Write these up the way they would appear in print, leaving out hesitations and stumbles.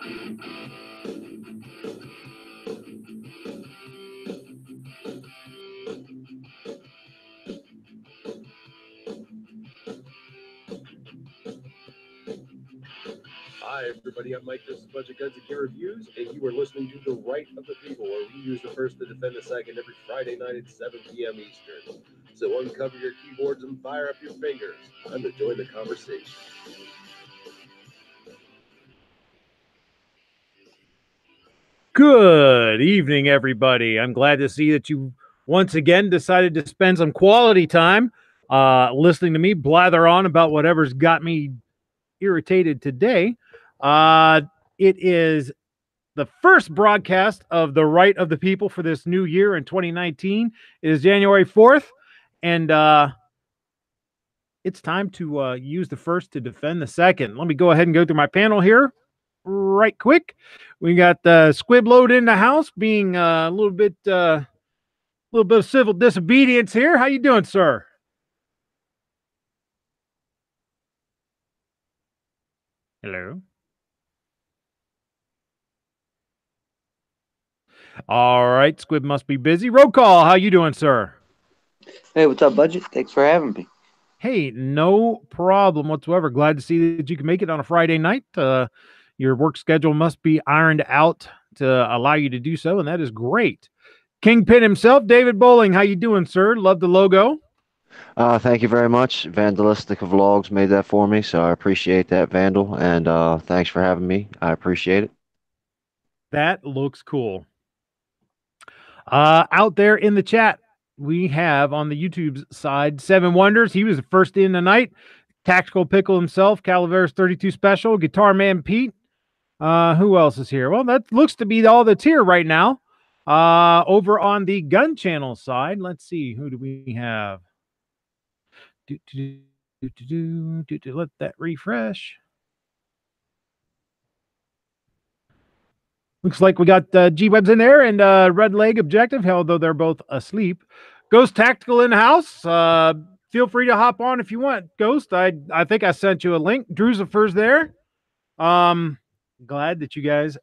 Hi, everybody. I'm Mike. This is a bunch of Guns and Gear Reviews, and you are listening to The Right of the People, where we use the first to defend the second every Friday night at 7 p.m. Eastern. So uncover your keyboards and fire up your fingers. Time to join the conversation. Good evening, everybody. I'm glad to see that you once again decided to spend some quality time listening to me blather on about whatever's got me irritated today. It is the first broadcast of The Right of the People for this new year in 2019. It is January 4th, and it's time to use the first to defend the second. Let me go ahead and go through my panel here right quick. We got Squib Load in the house, being a little bit of civil disobedience here. How you doing, sir? Hello. All right, Squib must be busy. Roll call. How you doing, sir? Hey, what's up, Budget? Thanks for having me. Hey, no problem whatsoever. Glad to see that you can make it on a Friday night. Your work schedule must be ironed out to allow you to do so, and that is great. Kingpin himself, David Bowling. How you doing, sir? Love the logo. Thank you very much. Vandalistic Vlogs made that for me, so I appreciate that, Vandal, and thanks for having me. I appreciate it. That looks cool. Out there in the chat, we have on the YouTube side, Seven Wonders. He was the first in tonight. Tactical Pickle himself, Calaveras 32 Special, Guitar Man Pete. Who else is here? Well, that looks to be all that's here right now. Over on the Gun Channel side, let's see, who do we have? Let that refresh. Looks like we got G-Webs in there and Red Leg Objective, although they're both asleep. Ghost Tactical in the house. Feel free to hop on if you want, Ghost. I think I sent you a link. Druzifer's there. Glad that you guys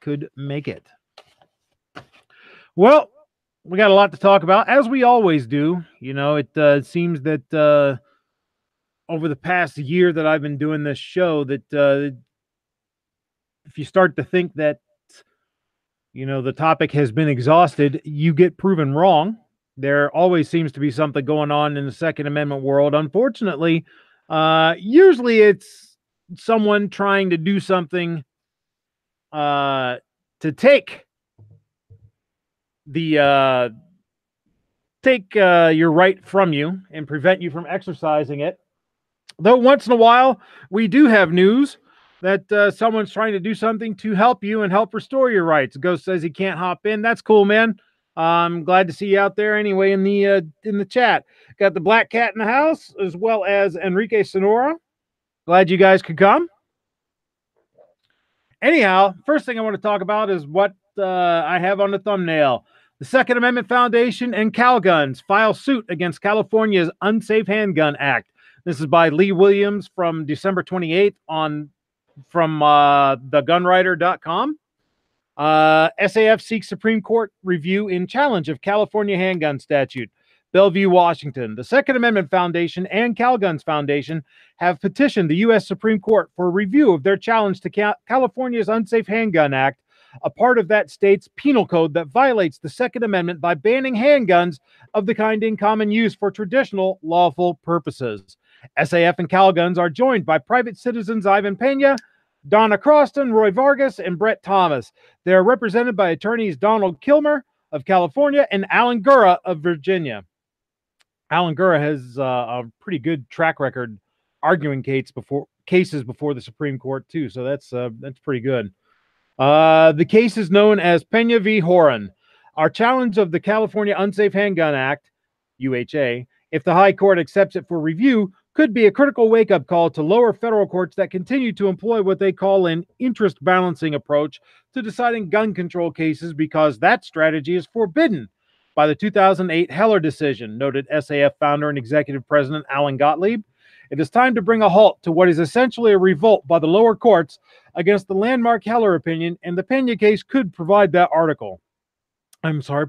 could make it. Well, we got a lot to talk about, as we always do. You know, it seems that over the past year that I've been doing this show, that if you start to think that, you know, the topic has been exhausted, you get proven wrong. There always seems to be something going on in the Second Amendment world. Unfortunately, usually it's someone trying to do something to take your right from you and prevent you from exercising it. Though once in a while, we do have news that someone's trying to do something to help you and help restore your rights. Ghost says he can't hop in. That's cool, man. I'm glad to see you out there anyway in the chat. Got the Black Cat in the house, as well as Enrique Sonora. Glad you guys could come. Anyhow, first thing I want to talk about is what I have on the thumbnail. The Second Amendment Foundation and Calguns file suit against California's Unsafe Handgun Act. This is by Lee Williams from December 28th from thegunwriter.com. SAF seeks Supreme Court review in challenge of California handgun statute. Bellevue, Washington. The Second Amendment Foundation and Calguns Foundation have petitioned the U.S. Supreme Court for review of their challenge to California's Unsafe Handgun Act, a part of that state's penal code that violates the Second Amendment by banning handguns of the kind in common use for traditional lawful purposes. SAF and Calguns are joined by private citizens Ivan Pena, Donna Croston, Roy Vargas, and Brett Thomas. They are represented by attorneys Donald Kilmer of California and Alan Gura of Virginia. Alan Gura has a pretty good track record arguing cases before the Supreme Court too, so that's pretty good. The case is known as Pena v. Horan. Our challenge of the California Unsafe Handgun Act, UHA, if the High Court accepts it for review, could be a critical wake-up call to lower federal courts that continue to employ what they call an interest balancing approach to deciding gun control cases, because that strategy is forbidden by the 2008 Heller decision, noted SAF founder and executive president Alan Gottlieb. It is time to bring a halt to what is essentially a revolt by the lower courts against the landmark Heller opinion, and the Pena case could provide that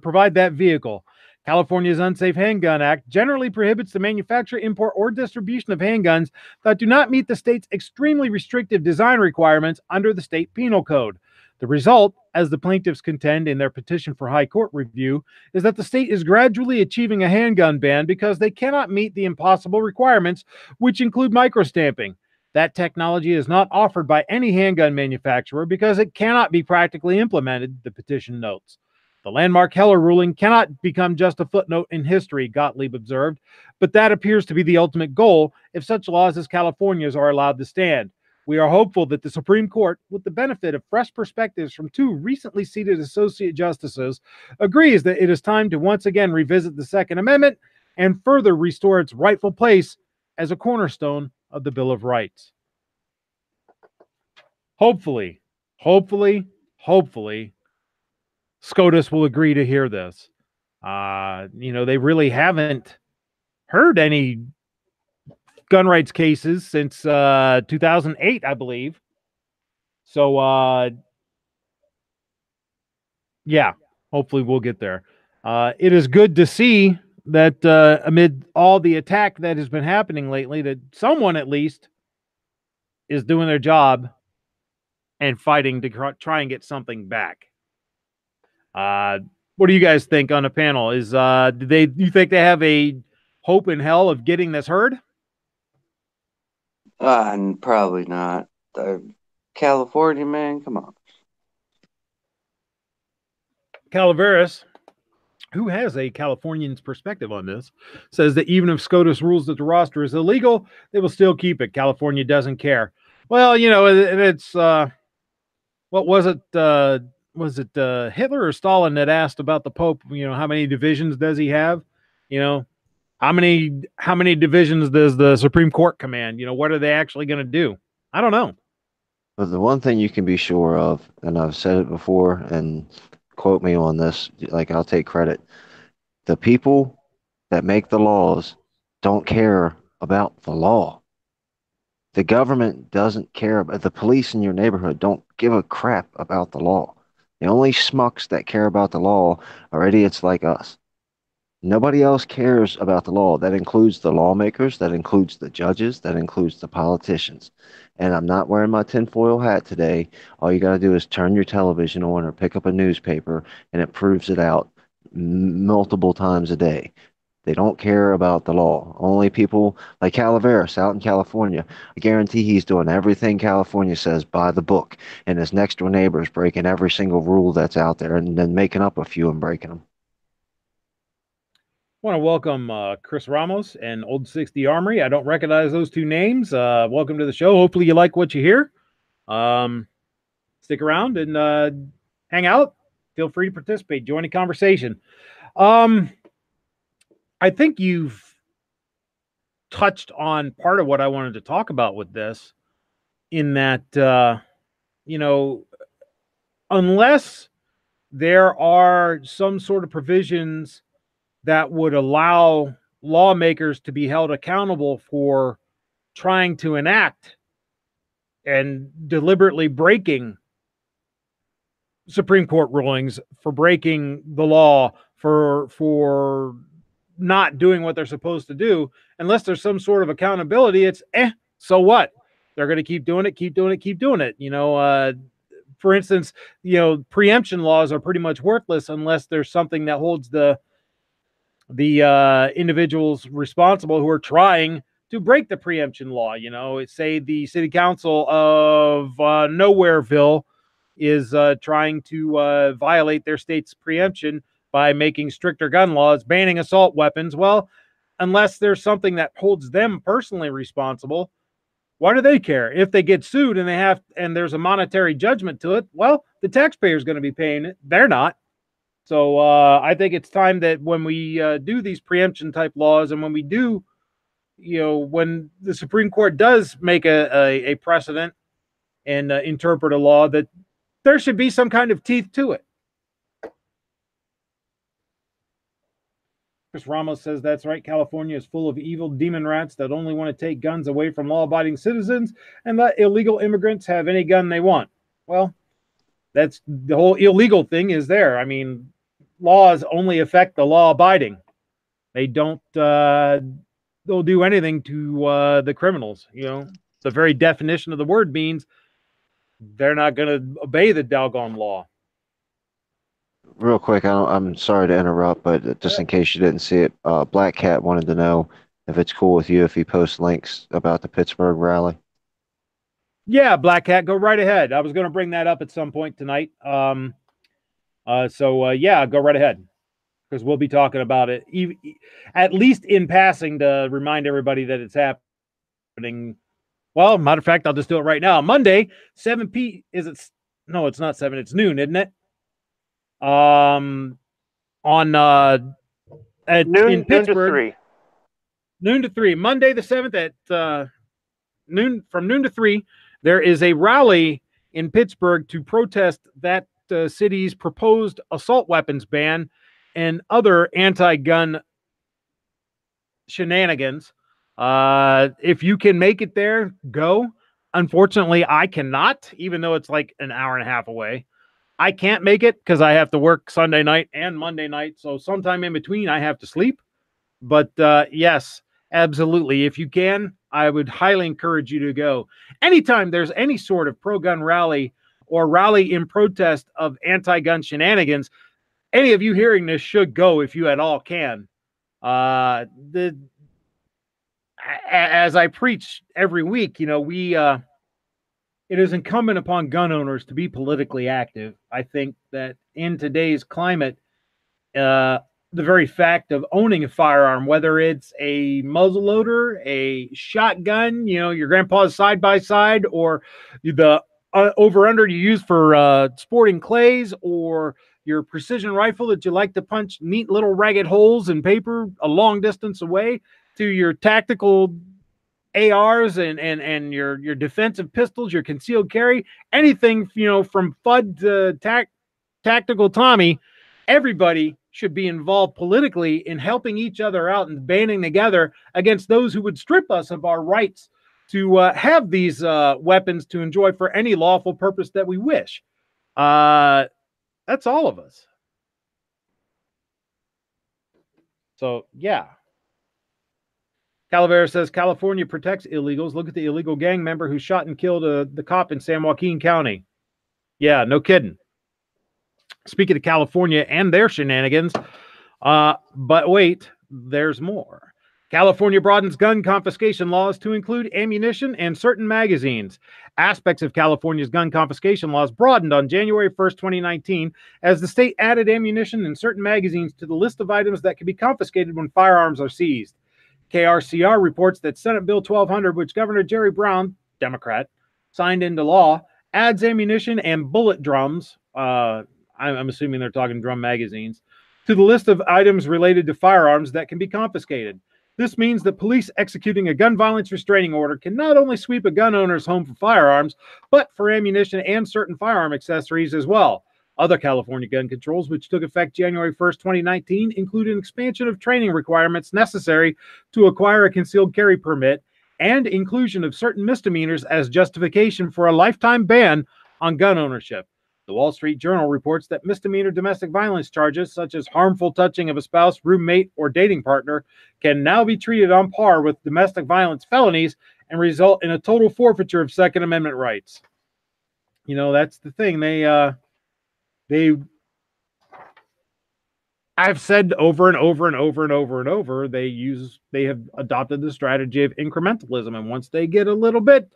provide that vehicle. California's Unsafe Handgun Act generally prohibits the manufacture, import, or distribution of handguns that do not meet the state's extremely restrictive design requirements under the state penal code. The result, as the plaintiffs contend in their petition for high court review, is that the state is gradually achieving a handgun ban because they cannot meet the impossible requirements, which include microstamping. That technology is not offered by any handgun manufacturer because it cannot be practically implemented, the petition notes. The landmark Heller ruling cannot become just a footnote in history, Gottlieb observed, but that appears to be the ultimate goal if such laws as California's are allowed to stand. We are hopeful that the Supreme Court, with the benefit of fresh perspectives from two recently seated associate justices, agrees that it is time to once again revisit the Second Amendment and further restore its rightful place as a cornerstone of the Bill of Rights. Hopefully, SCOTUS will agree to hear this. They really haven't heard any gun rights cases since 2008, I believe. So, yeah, hopefully we'll get there. It is good to see that amid all the attack that has been happening lately, that someone at least is doing their job and fighting to try and get something back. What do you guys think on the panel? Do you think they have a hope in hell of getting this heard? Probably not. California, man, come on. Calaveras, who has a Californian's perspective on this, says that even if SCOTUS rules that the roster is illegal, they will still keep it. California doesn't care. Well, it's what was it? Was it Hitler or Stalin that asked about the Pope? How many divisions does he have? How many divisions does the Supreme Court command? What are they actually going to do? I don't know. But the one thing you can be sure of, and I've said it before, and quote me on this, like I'll take credit. The people that make the laws don't care about the law. The government doesn't care about the police in your neighborhood don't give a crap about the law. The only schmucks that care about the law are idiots like us. Nobody else cares about the law. That includes the lawmakers, that includes the judges, that includes the politicians. And I'm not wearing my tinfoil hat today. All you got to do is turn your television on or pick up a newspaper, and it proves it out multiple times a day. They don't care about the law. Only people like Calaveras out in California. I guarantee he's doing everything California says by the book, and his next door neighbor is breaking every single rule that's out there and then making up a few and breaking them. I want to welcome Chris Ramos and Old 60 Armory. I don't recognize those two names. Welcome to the show. Hopefully you like what you hear. Stick around and hang out. Feel free to participate. Join the conversation. I think you've touched on part of what I wanted to talk about with this, in that, unless there are some sort of provisions that would allow lawmakers to be held accountable for trying to enact and deliberately breaking Supreme Court rulings, for breaking the law, for not doing what they're supposed to do, unless there's some sort of accountability, it's so what? They're going to keep doing it. For instance, preemption laws are pretty much worthless unless there's something that holds the individuals responsible who are trying to break the preemption law. Say the city council of Nowhereville is trying to violate their state's preemption by making stricter gun laws, banning assault weapons. Well, unless there's something that holds them personally responsible, why do they care? If they get sued and there's a monetary judgment to it, well, the taxpayer's going to be paying it. They're not. So I think it's time that when we do these preemption type laws, and when we do, when the Supreme Court does make a precedent and interpret a law, that there should be some kind of teeth to it. Chris Ramos says that's right. California is full of evil demon rats that only want to take guns away from law-abiding citizens and let illegal immigrants have any gun they want. Well, that's the whole illegal thing is there. I mean, laws only affect the law-abiding. They don't they'll do anything to the criminals. You know, the very definition of the word means they're not going to obey the doggone law. Real quick, I'm sorry to interrupt, but just in case you didn't see it, Black Cat wanted to know if it's cool with you if he posts links about the Pittsburgh rally. Yeah, Black Cat, go right ahead. I was going to bring that up at some point tonight. So yeah, go right ahead, because we'll be talking about it, at least in passing, to remind everybody that it's happening. Well, matter of fact, I'll just do it right now. Monday, 7 p. Is it? No, it's not 7. It's noon, isn't it? On in Pittsburgh, noon to 3. Monday the 7th at noon, from noon to 3. There is a rally in Pittsburgh to protest that city's proposed assault weapons ban and other anti-gun shenanigans. If you can make it there, go. Unfortunately, I cannot, even though it's like an hour and a half away. I can't make it because I have to work Sunday night and Monday night. So sometime in between, I have to sleep. But yes, absolutely. If you can, I would highly encourage you to go. Anytime there's any sort of pro-gun rally or rally in protest of anti-gun shenanigans, any of you hearing this should go if you at all can. As I preach every week, you know, it is incumbent upon gun owners to be politically active. I think that in today's climate, the very fact of owning a firearm, whether it's a muzzleloader, a shotgun, you know, your grandpa's side-by-side, or the over-under you use for sporting clays, or your precision rifle that you like to punch neat little ragged holes in paper a long distance away, to your tactical ARs and your defensive pistols, your concealed carry, anything, you know, from FUD to tactical Tommy, everybody should be involved politically in helping each other out and banding together against those who would strip us of our rights to have these weapons to enjoy for any lawful purpose that we wish. That's all of us. So, yeah. Calavera says California protects illegals. Look at the illegal gang member who shot and killed the cop in San Joaquin County. Yeah, no kidding. Speaking of California and their shenanigans, but wait, there's more. California broadens gun confiscation laws to include ammunition and certain magazines. Aspects of California's gun confiscation laws broadened on January 1st, 2019, as the state added ammunition and certain magazines to the list of items that can be confiscated when firearms are seized. KRCR reports that Senate Bill 1200, which Governor Jerry Brown, Democrat, signed into law, adds ammunition and bullet drums, I'm assuming they're talking drum magazines, to the list of items related to firearms that can be confiscated. This means that police executing a gun violence restraining order can not only sweep a gun owner's home for firearms, but for ammunition and certain firearm accessories as well. Other California gun controls, which took effect January 1st, 2019, include an expansion of training requirements necessary to acquire a concealed carry permit and inclusion of certain misdemeanors as justification for a lifetime ban on gun ownership. The Wall Street Journal reports that misdemeanor domestic violence charges, such as harmful touching of a spouse, roommate, or dating partner, can now be treated on par with domestic violence felonies and result in a total forfeiture of Second Amendment rights. You know, that's the thing. I've said over and over and over and over and over, they have adopted the strategy of incrementalism. And once they get a little bit,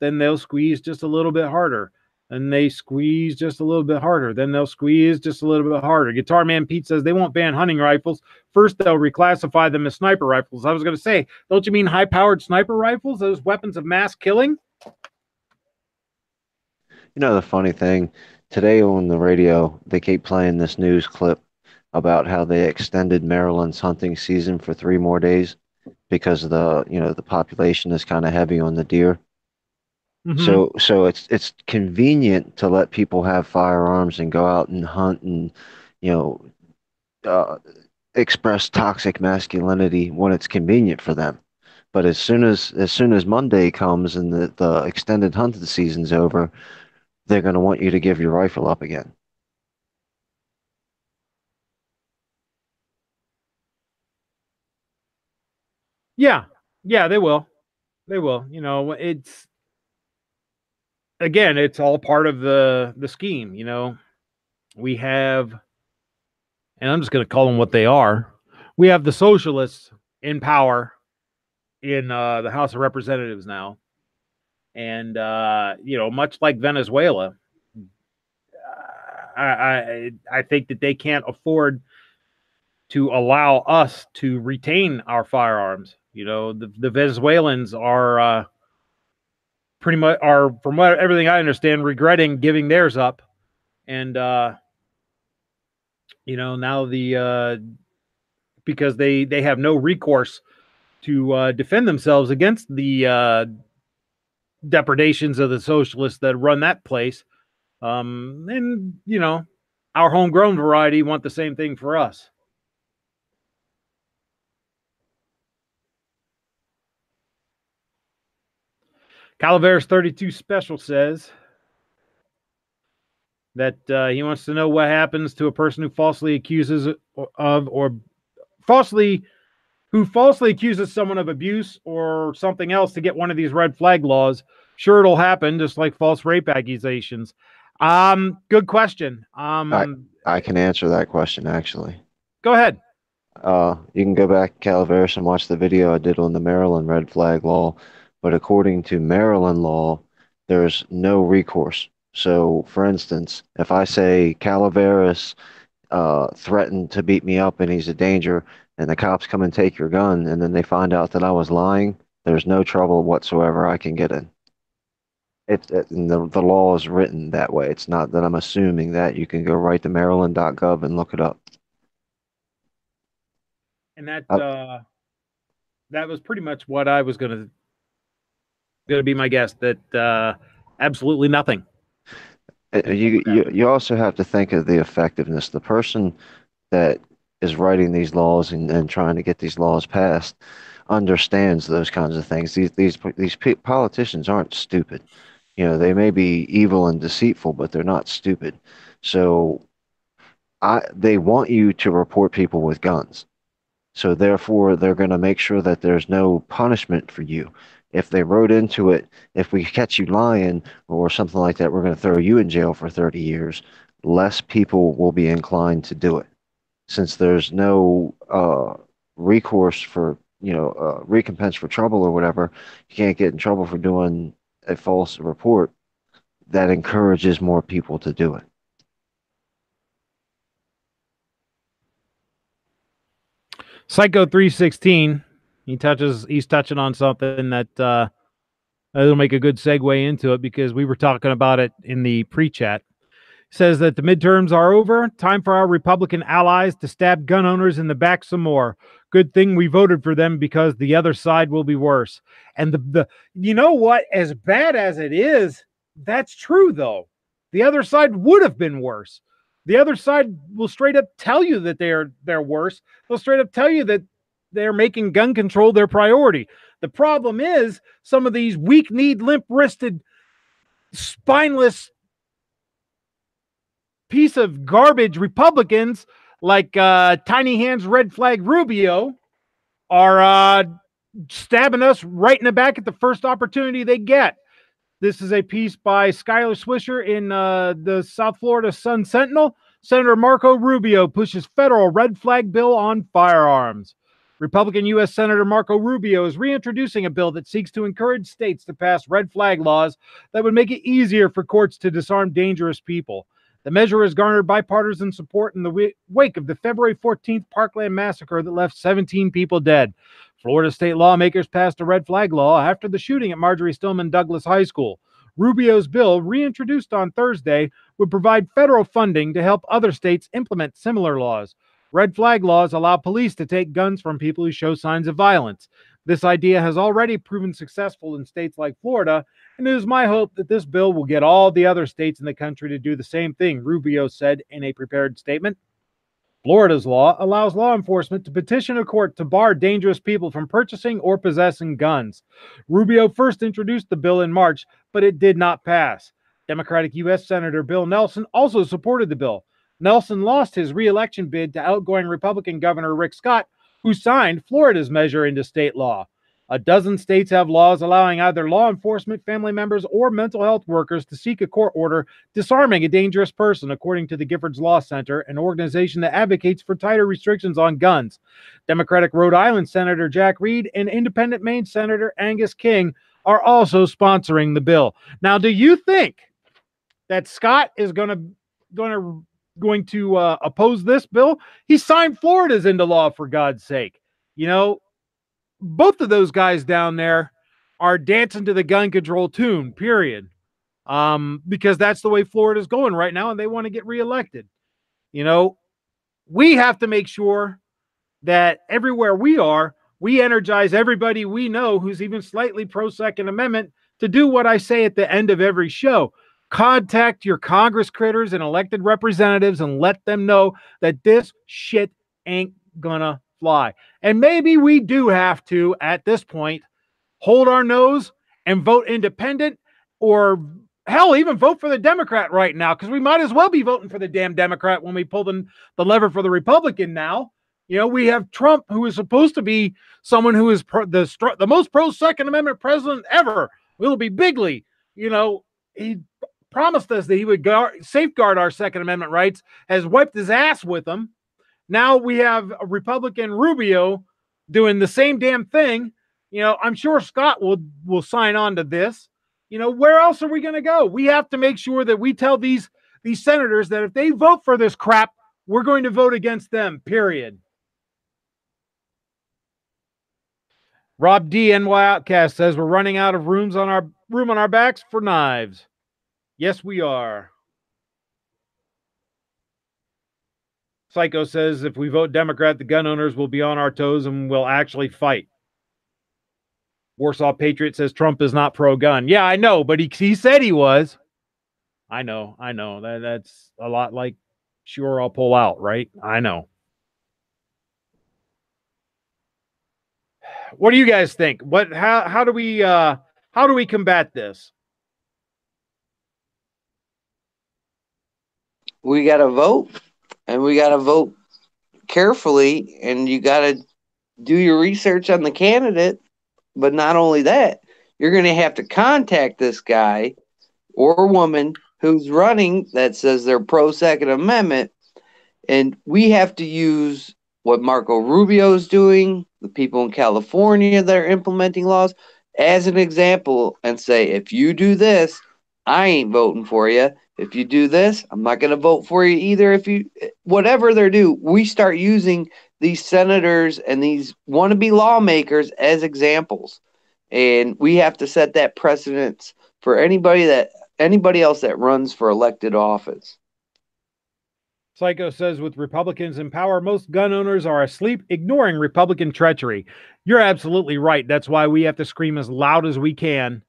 then they'll squeeze just a little bit harder. And they squeeze just a little bit harder. Then they'll squeeze just a little bit harder. Guitar Man Pete says they won't ban hunting rifles. First, they'll reclassify them as sniper rifles. I was going to say, don't you mean high-powered sniper rifles? Those weapons of mass killing? You know, the funny thing, today on the radio, they keep playing this news clip about how they extended Maryland's hunting season for 3 more days because the population is kind of heavy on the deer. Mm-hmm. So it's convenient to let people have firearms and go out and hunt and express toxic masculinity when it's convenient for them. But as soon as Monday comes and the extended hunting season's over, they're going to want you to give your rifle up again. Yeah, yeah, they will. They will. You know, it's again, it's all part of the scheme. You know, we have, and I'm just going to call them what they are. We have the socialists in power in the House of Representatives now, and you know, much like Venezuela, I think that they can't afford to allow us to retain our firearms. You know, the Venezuelans are pretty much are, from what everything I understand, regretting giving theirs up, and you know, now because they have no recourse to defend themselves against the depredations of the socialists that run that place. And you know, our homegrown variety want the same thing for us. Calaveras 32 Special says that he wants to know what happens to a person who falsely accuses someone of abuse or something else to get one of these red flag laws. Sure, it'll happen, just like false rape accusations. Good question. I can answer that question actually. Go ahead. You can go back, Calaveras, and watch the video I did on the Maryland red flag law. But according to Maryland law, there's no recourse. So, for instance, if I say Calaveras threatened to beat me up and he's a danger, and the cops come and take your gun, and then they find out that I was lying, there's no trouble whatsoever I can get in. And the law is written that way. It's not that I'm assuming that. You can go right to maryland.gov and look it up. And that was pretty much what I was gonna be my guess. That absolutely nothing. You also have to think of the effectiveness. The person that is writing these laws and trying to get these laws passed understands those kinds of things. These politicians aren't stupid. You know, they may be evil and deceitful, but they're not stupid. So they want you to report people with guns. So therefore, they're going to make sure that there's no punishment for you. If they wrote into it, if we catch you lying or something like that, we're going to throw you in jail for 30 years, less people will be inclined to do it. Since there's no recourse for, recompense for trouble or whatever, you can't get in trouble for doing a false report. That encourages more people to do it. Psycho 316. He's touching on something that it'll make a good segue into it because we were talking about it in the pre-chat. Says that the midterms are over. Time for our Republican allies to stab gun owners in the back some more. Good thing we voted for them because the other side will be worse. And the you know what? As bad as it is, that's true though. The other side would have been worse. The other side will straight up tell you that they're worse. They'll straight up tell you that they're making gun control their priority. The problem is some of these weak-kneed, limp-wristed, spineless piece of garbage Republicans like Tiny Hands Red Flag Rubio are stabbing us right in the back at the first opportunity they get. This is a piece by Skylar Swisher in the South Florida Sun Sentinel. Senator Marco Rubio pushes federal red flag bill on firearms. Republican U.S. Senator Marco Rubio is reintroducing a bill that seeks to encourage states to pass red flag laws that would make it easier for courts to disarm dangerous people. The measure has garnered bipartisan support in the wake of the February 14th Parkland massacre that left 17 people dead. Florida state lawmakers passed a red flag law after the shooting at Marjorie Stoneman Douglas High School. Rubio's bill, reintroduced on Thursday, would provide federal funding to help other states implement similar laws. Red flag laws allow police to take guns from people who show signs of violence. This idea has already proven successful in states like Florida, and it is my hope that this bill will get all the other states in the country to do the same thing, Rubio said in a prepared statement. Florida's law allows law enforcement to petition a court to bar dangerous people from purchasing or possessing guns. Rubio first introduced the bill in March, but it did not pass. Democratic U.S. Senator Bill Nelson also supported the bill. Nelson lost his re-election bid to outgoing Republican Governor Rick Scott, who signed Florida's measure into state law. A dozen states have laws allowing either law enforcement, family members, or mental health workers to seek a court order disarming a dangerous person, according to the Giffords Law Center, an organization that advocates for tighter restrictions on guns. Democratic Rhode Island Senator Jack Reed and Independent Maine Senator Angus King are also sponsoring the bill. Now, do you think that Scott is going to oppose this bill? He signed Florida's into law, for God's sake. You know, both of those guys down there are dancing to the gun control tune, period. Because that's the way Florida's going right now, and they want to get reelected. You know, we have to make sure that everywhere we are, we energize everybody we know who's even slightly pro-Second Amendment to do what I say at the end of every show. Contact your Congress critters and elected representatives and let them know that this shit ain't gonna fly. And maybe we do have to, at this point, hold our nose and vote independent, or hell, even vote for the Democrat right now, because we might as well be voting for the damn Democrat when we pull the lever for the Republican now. You know, we have Trump, who is supposed to be someone who is the most pro-Second Amendment president ever, Willoughby Bigley. You know, he promised us that he would safeguard our Second Amendment rights, has wiped his ass with them. Now we have a Republican Rubio doing the same damn thing. You know, I'm sure Scott will sign on to this. You know, where else are we going to go? We have to make sure that we tell these senators that if they vote for this crap, we're going to vote against them, period. Rob D, NY Outcast, says we're running out of room on our backs for knives. Yes, we are. Psycho says if we vote Democrat, the gun owners will be on our toes and will actually fight. Warsaw Patriot says Trump is not pro-gun. Yeah, I know, but he said he was. I know. That's a lot like, sure, I'll pull out, right? I know. What do you guys think? How do we combat this? We got to vote, and we got to vote carefully, and you got to do your research on the candidate. But not only that, you're going to have to contact this guy or woman who's running that says they're pro-Second Amendment, and we have to use what Marco Rubio is doing, the people in California that are implementing laws, as an example, and say, if you do this, I ain't voting for you. If you do this, I'm not going to vote for you either. Whatever they do, we start using these senators and these wannabe lawmakers as examples. And we have to set that precedence for anybody else that runs for elected office. Psycho says with Republicans in power, most gun owners are asleep, ignoring Republican treachery. You're absolutely right. That's why we have to scream as loud as we can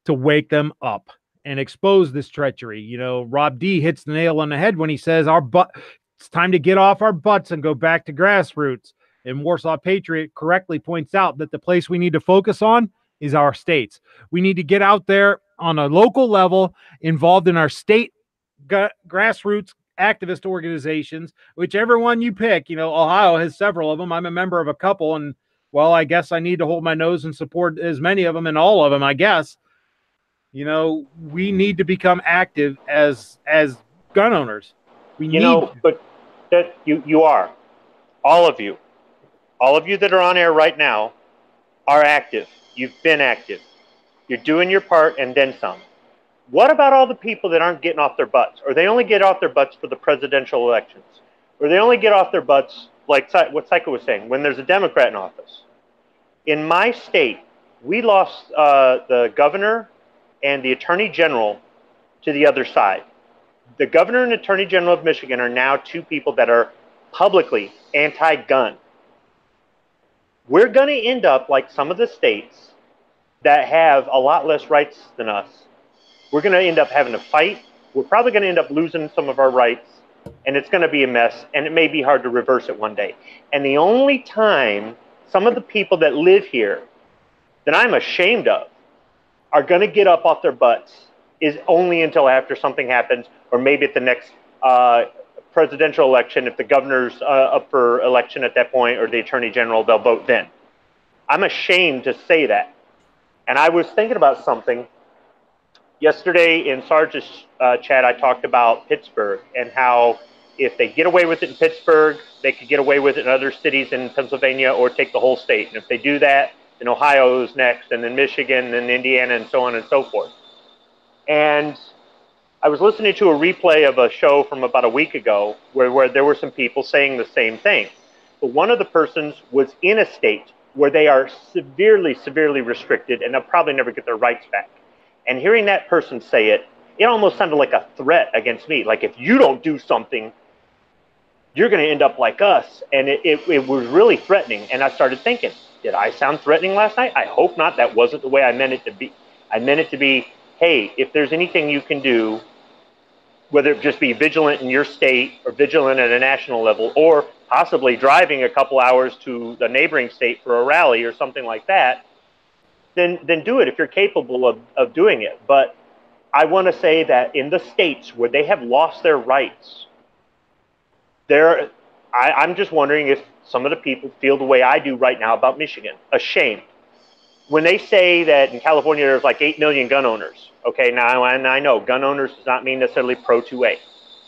to wake them up and expose this treachery. You know, Rob D hits the nail on the head when he says it's time to get off our butts and go back to grassroots. And Warsaw Patriot correctly points out that the place we need to focus on is our states. We need to get out there on a local level, involved in our state grassroots activist organizations, whichever one you pick. You know, Ohio has several of them. I'm a member of a couple, and well, I guess I need to hold my nose and support as many of them and all of them, I guess. You know, we need to become active as gun owners. But that you are, all of you that are on air right now are active. You've been active. You're doing your part and then some. What about all the people that aren't getting off their butts, or they only get off their butts for the presidential elections, or they only get off their butts, like what Psycho was saying, when there's a Democrat in office? In my state, we lost the governor and the attorney general to the other side. The governor and attorney general of Michigan are now two people that are publicly anti-gun. We're going to end up like some of the states that have a lot less rights than us. We're going to end up having to fight. We're probably going to end up losing some of our rights. and it's going to be a mess, and it may be hard to reverse it one day. And the only time some of the people that live here that I'm ashamed of are going to get up off their butts is only until after something happens, or maybe at the next presidential election, if the governor's up for election at that point, or the attorney general, they'll vote then. I'm ashamed to say that. And I was thinking about something. Yesterday in Sarge's chat, I talked about Pittsburgh and how if they get away with it in Pittsburgh, they could get away with it in other cities in Pennsylvania or take the whole state. And if they do that, then Ohio is next, and then Michigan, and Indiana, and so on and so forth. And I was listening to a replay of a show from about a week ago where there were some people saying the same thing. But one of the persons was in a state where they are severely, severely restricted, and they'll probably never get their rights back. And hearing that person say it, it almost sounded like a threat against me. Like, if you don't do something, you're going to end up like us. And it was really threatening. And I started thinking, did I sound threatening last night? I hope not. That wasn't the way I meant it to be. I meant it to be, hey, if there's anything you can do, whether it just be vigilant in your state or vigilant at a national level, or possibly driving a couple hours to the neighboring state for a rally or something like that, then do it if you're capable of doing it. But I want to say that in the states where they have lost their rights, I'm just wondering if some of the people feel the way I do right now about Michigan, ashamed. When they say that in California there's like 8 million gun owners, okay, now and I know gun owners does not mean necessarily pro-2A.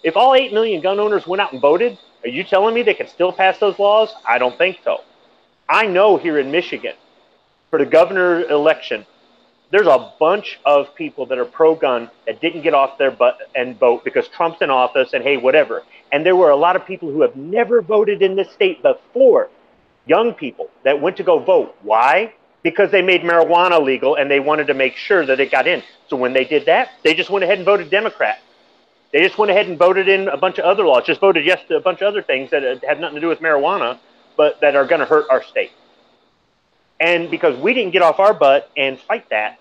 If all 8 million gun owners went out and voted, are you telling me they could still pass those laws? I don't think so. I know here in Michigan, for the governor election, there's a bunch of people that are pro-gun that didn't get off their butt and vote because Trump's in office and hey, whatever. And there were a lot of people who have never voted in this state before, young people that went to go vote. Why? Because they made marijuana legal and they wanted to make sure that it got in. So when they did that, they just went ahead and voted Democrat. They just went ahead and voted in a bunch of other laws, just voted yes to a bunch of other things that had nothing to do with marijuana, but that are going to hurt our state. And because we didn't get off our butt and fight that,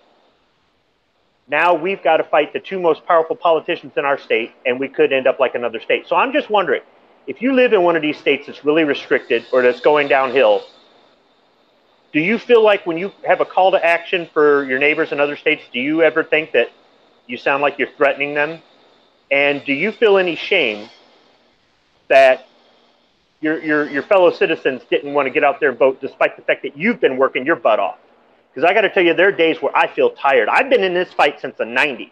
now we've got to fight the two most powerful politicians in our state, and we could end up like another state. So I'm just wondering, if you live in one of these states that's really restricted or that's going downhill, do you feel like when you have a call to action for your neighbors in other states, do you ever think that you sound like you're threatening them? And do you feel any shame that your fellow citizens didn't want to get out there and vote despite the fact that you've been working your butt off? Because I got to tell you, there are days where I feel tired. I've been in this fight since the 90s.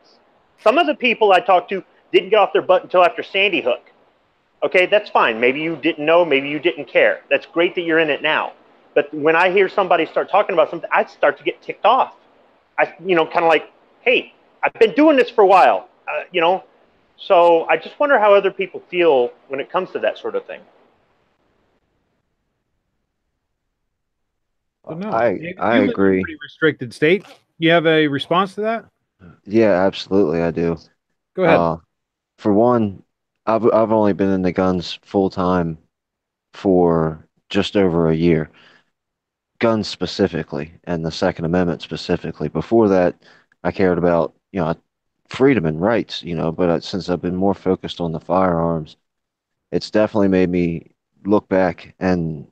Some of the people I talked to didn't get off their butt until after Sandy Hook. Okay, that's fine. Maybe you didn't know, maybe you didn't care. That's great that you're in it now. But when I hear somebody start talking about something, I start to get ticked off. Kind of like, hey, I've been doing this for a while, So I just wonder how other people feel when it comes to that sort of thing. No. I agree. Pretty restricted state. You have a response to that? Yeah, absolutely, I do. Go ahead. For one, I've only been in the guns full time for just over a year. Guns specifically, and the Second Amendment specifically. Before that, I cared about freedom and rights, But since I've been more focused on the firearms, it's definitely made me look back. And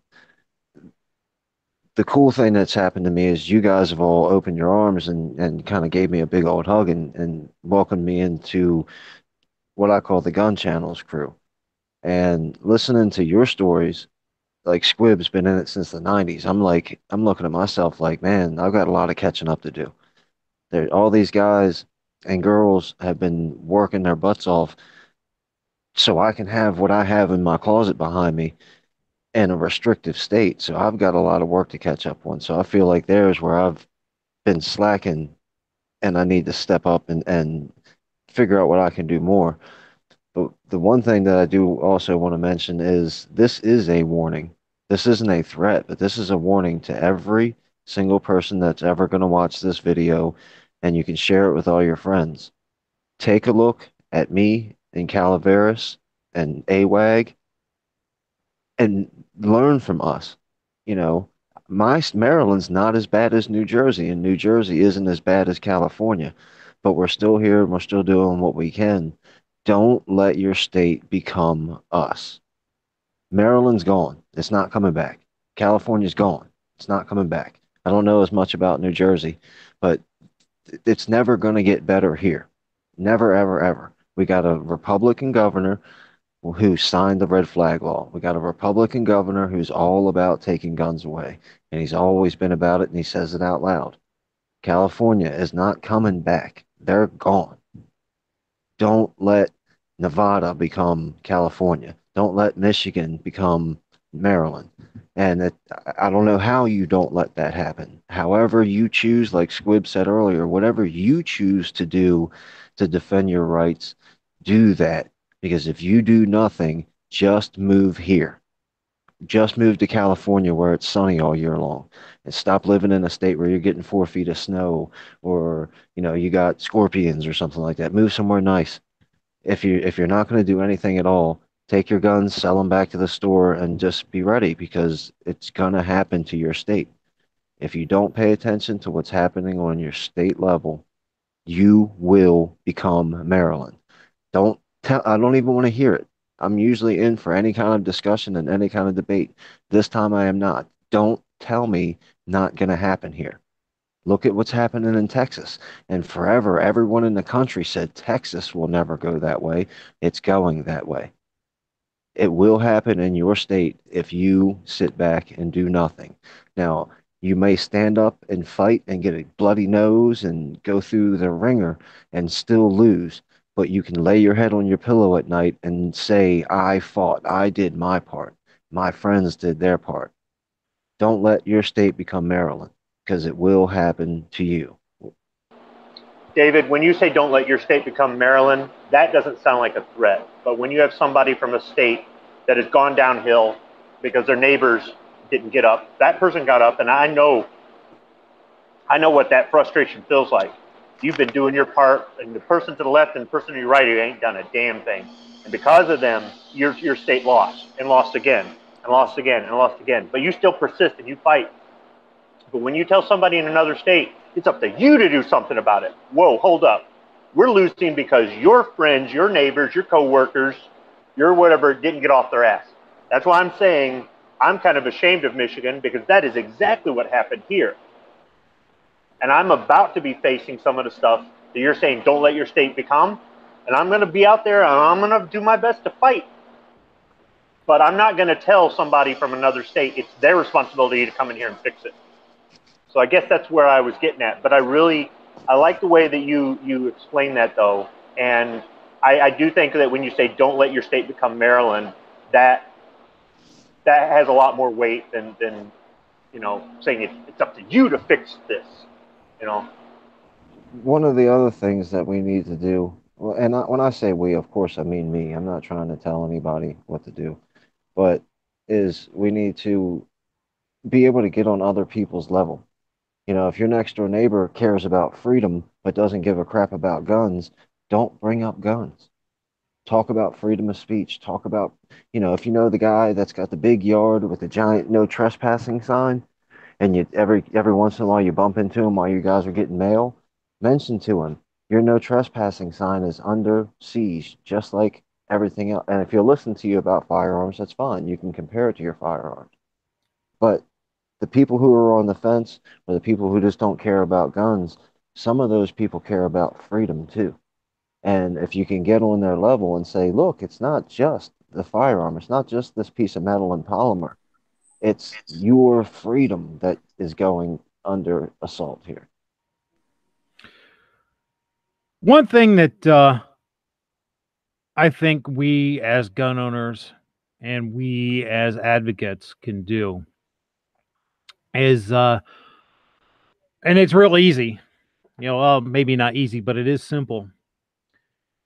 the cool thing that's happened to me is you guys have all opened your arms and kind of gave me a big old hug and welcomed me into what I call the Gun Channels crew. And listening to your stories, like Squib's been in it since the 90s. I'm looking at myself like, man, I've got a lot of catching up to do. All these guys and girls have been working their butts off so I can have what I have in my closet behind me in a restrictive state. So I've got a lot of work to catch up on. So I feel like there's where I've been slacking and I need to step up and figure out what I can do more. But the one thing that I do also want to mention is this is a warning. This isn't a threat, but this is a warning to every single person that's ever going to watch this video, and you can share it with all your friends. Take a look at me and Calaveras and AWAG and learn from us. Maryland's not as bad as New Jersey, and New Jersey isn't as bad as California, but we're still here and we're still doing what we can. Don't let your state become us. Maryland's gone. It's not coming back. California's gone. It's not coming back. I don't know as much about New Jersey, but it's never going to get better here. Never, ever, ever. We got a Republican governor who signed the red flag law. We got a Republican governor who's all about taking guns away, and he's always been about it, and he says it out loud. California is not coming back. They're gone. Don't let Nevada become California. Don't let Michigan become Maryland. And I don't know how you don't let that happen. However you choose, like Squib said earlier, whatever you choose to do to defend your rights, do that. Because if you do nothing, just move here. Just move to California where it's sunny all year long, and stop living in a state where you're getting 4 feet of snow, or you got scorpions or something like that. Move somewhere nice. If you're not going to do anything at all, take your guns, sell them back to the store, and just be ready, because it's going to happen to your state. If you don't pay attention to what's happening on your state level, you will become Maryland. I don't even want to hear it. I'm usually in for any kind of discussion and any kind of debate. This time I am not. Don't tell me not going to happen here. Look at what's happening in Texas. And forever, everyone in the country said Texas will never go that way. It's going that way. It will happen in your state if you sit back and do nothing. Now, you may stand up and fight and get a bloody nose and go through the ringer and still lose, but you can lay your head on your pillow at night and say, I fought, I did my part, my friends did their part. Don't let your state become Maryland, because it will happen to you. David, when you say don't let your state become Maryland, that doesn't sound like a threat. But when you have somebody from a state that has gone downhill because their neighbors didn't get up, that person got up, and I know what that frustration feels like. You've been doing your part, and the person to the left and the person to your right who ain't done a damn thing. And because of them, your state lost, and lost again, and lost again, and lost again. But you still persist and you fight. But when you tell somebody in another state, it's up to you to do something about it. Whoa, hold up. We're losing because your friends, your neighbors, your coworkers, your whatever didn't get off their ass. That's why I'm saying I'm kind of ashamed of Michigan, because that is exactly what happened here. And I'm about to be facing some of the stuff that you're saying don't let your state become. And I'm going to be out there and I'm going to do my best to fight. But I'm not going to tell somebody from another state it's their responsibility to come in here and fix it. So I guess that's where I was getting at. But I like the way that you explain that, though. And I do think that when you say don't let your state become Maryland, that has a lot more weight than saying it's up to you to fix this. One of the other things that we need to do, and when I say we, of course, I mean me. I'm not trying to tell anybody what to do, but is we need to be able to get on other people's level. If your next door neighbor cares about freedom but doesn't give a crap about guns, don't bring up guns. Talk about freedom of speech. Talk about, if you know the guy that's got the big yard with the giant no trespassing sign, and you every once in a while you bump into him while you guys are getting mail, mention to him, your no trespassing sign is under siege, just like everything else. And if he'll listen to you about firearms, that's fine. You can compare it to your firearms. But the people who are on the fence, or the people who just don't care about guns, some of those people care about freedom too. And if you can get on their level and say, look, it's not just the firearm, it's not just this piece of metal and polymer, it's your freedom that is going under assault here. One thing that I think we as gun owners and we as advocates can do is, and it's real easy, maybe not easy, but it is simple,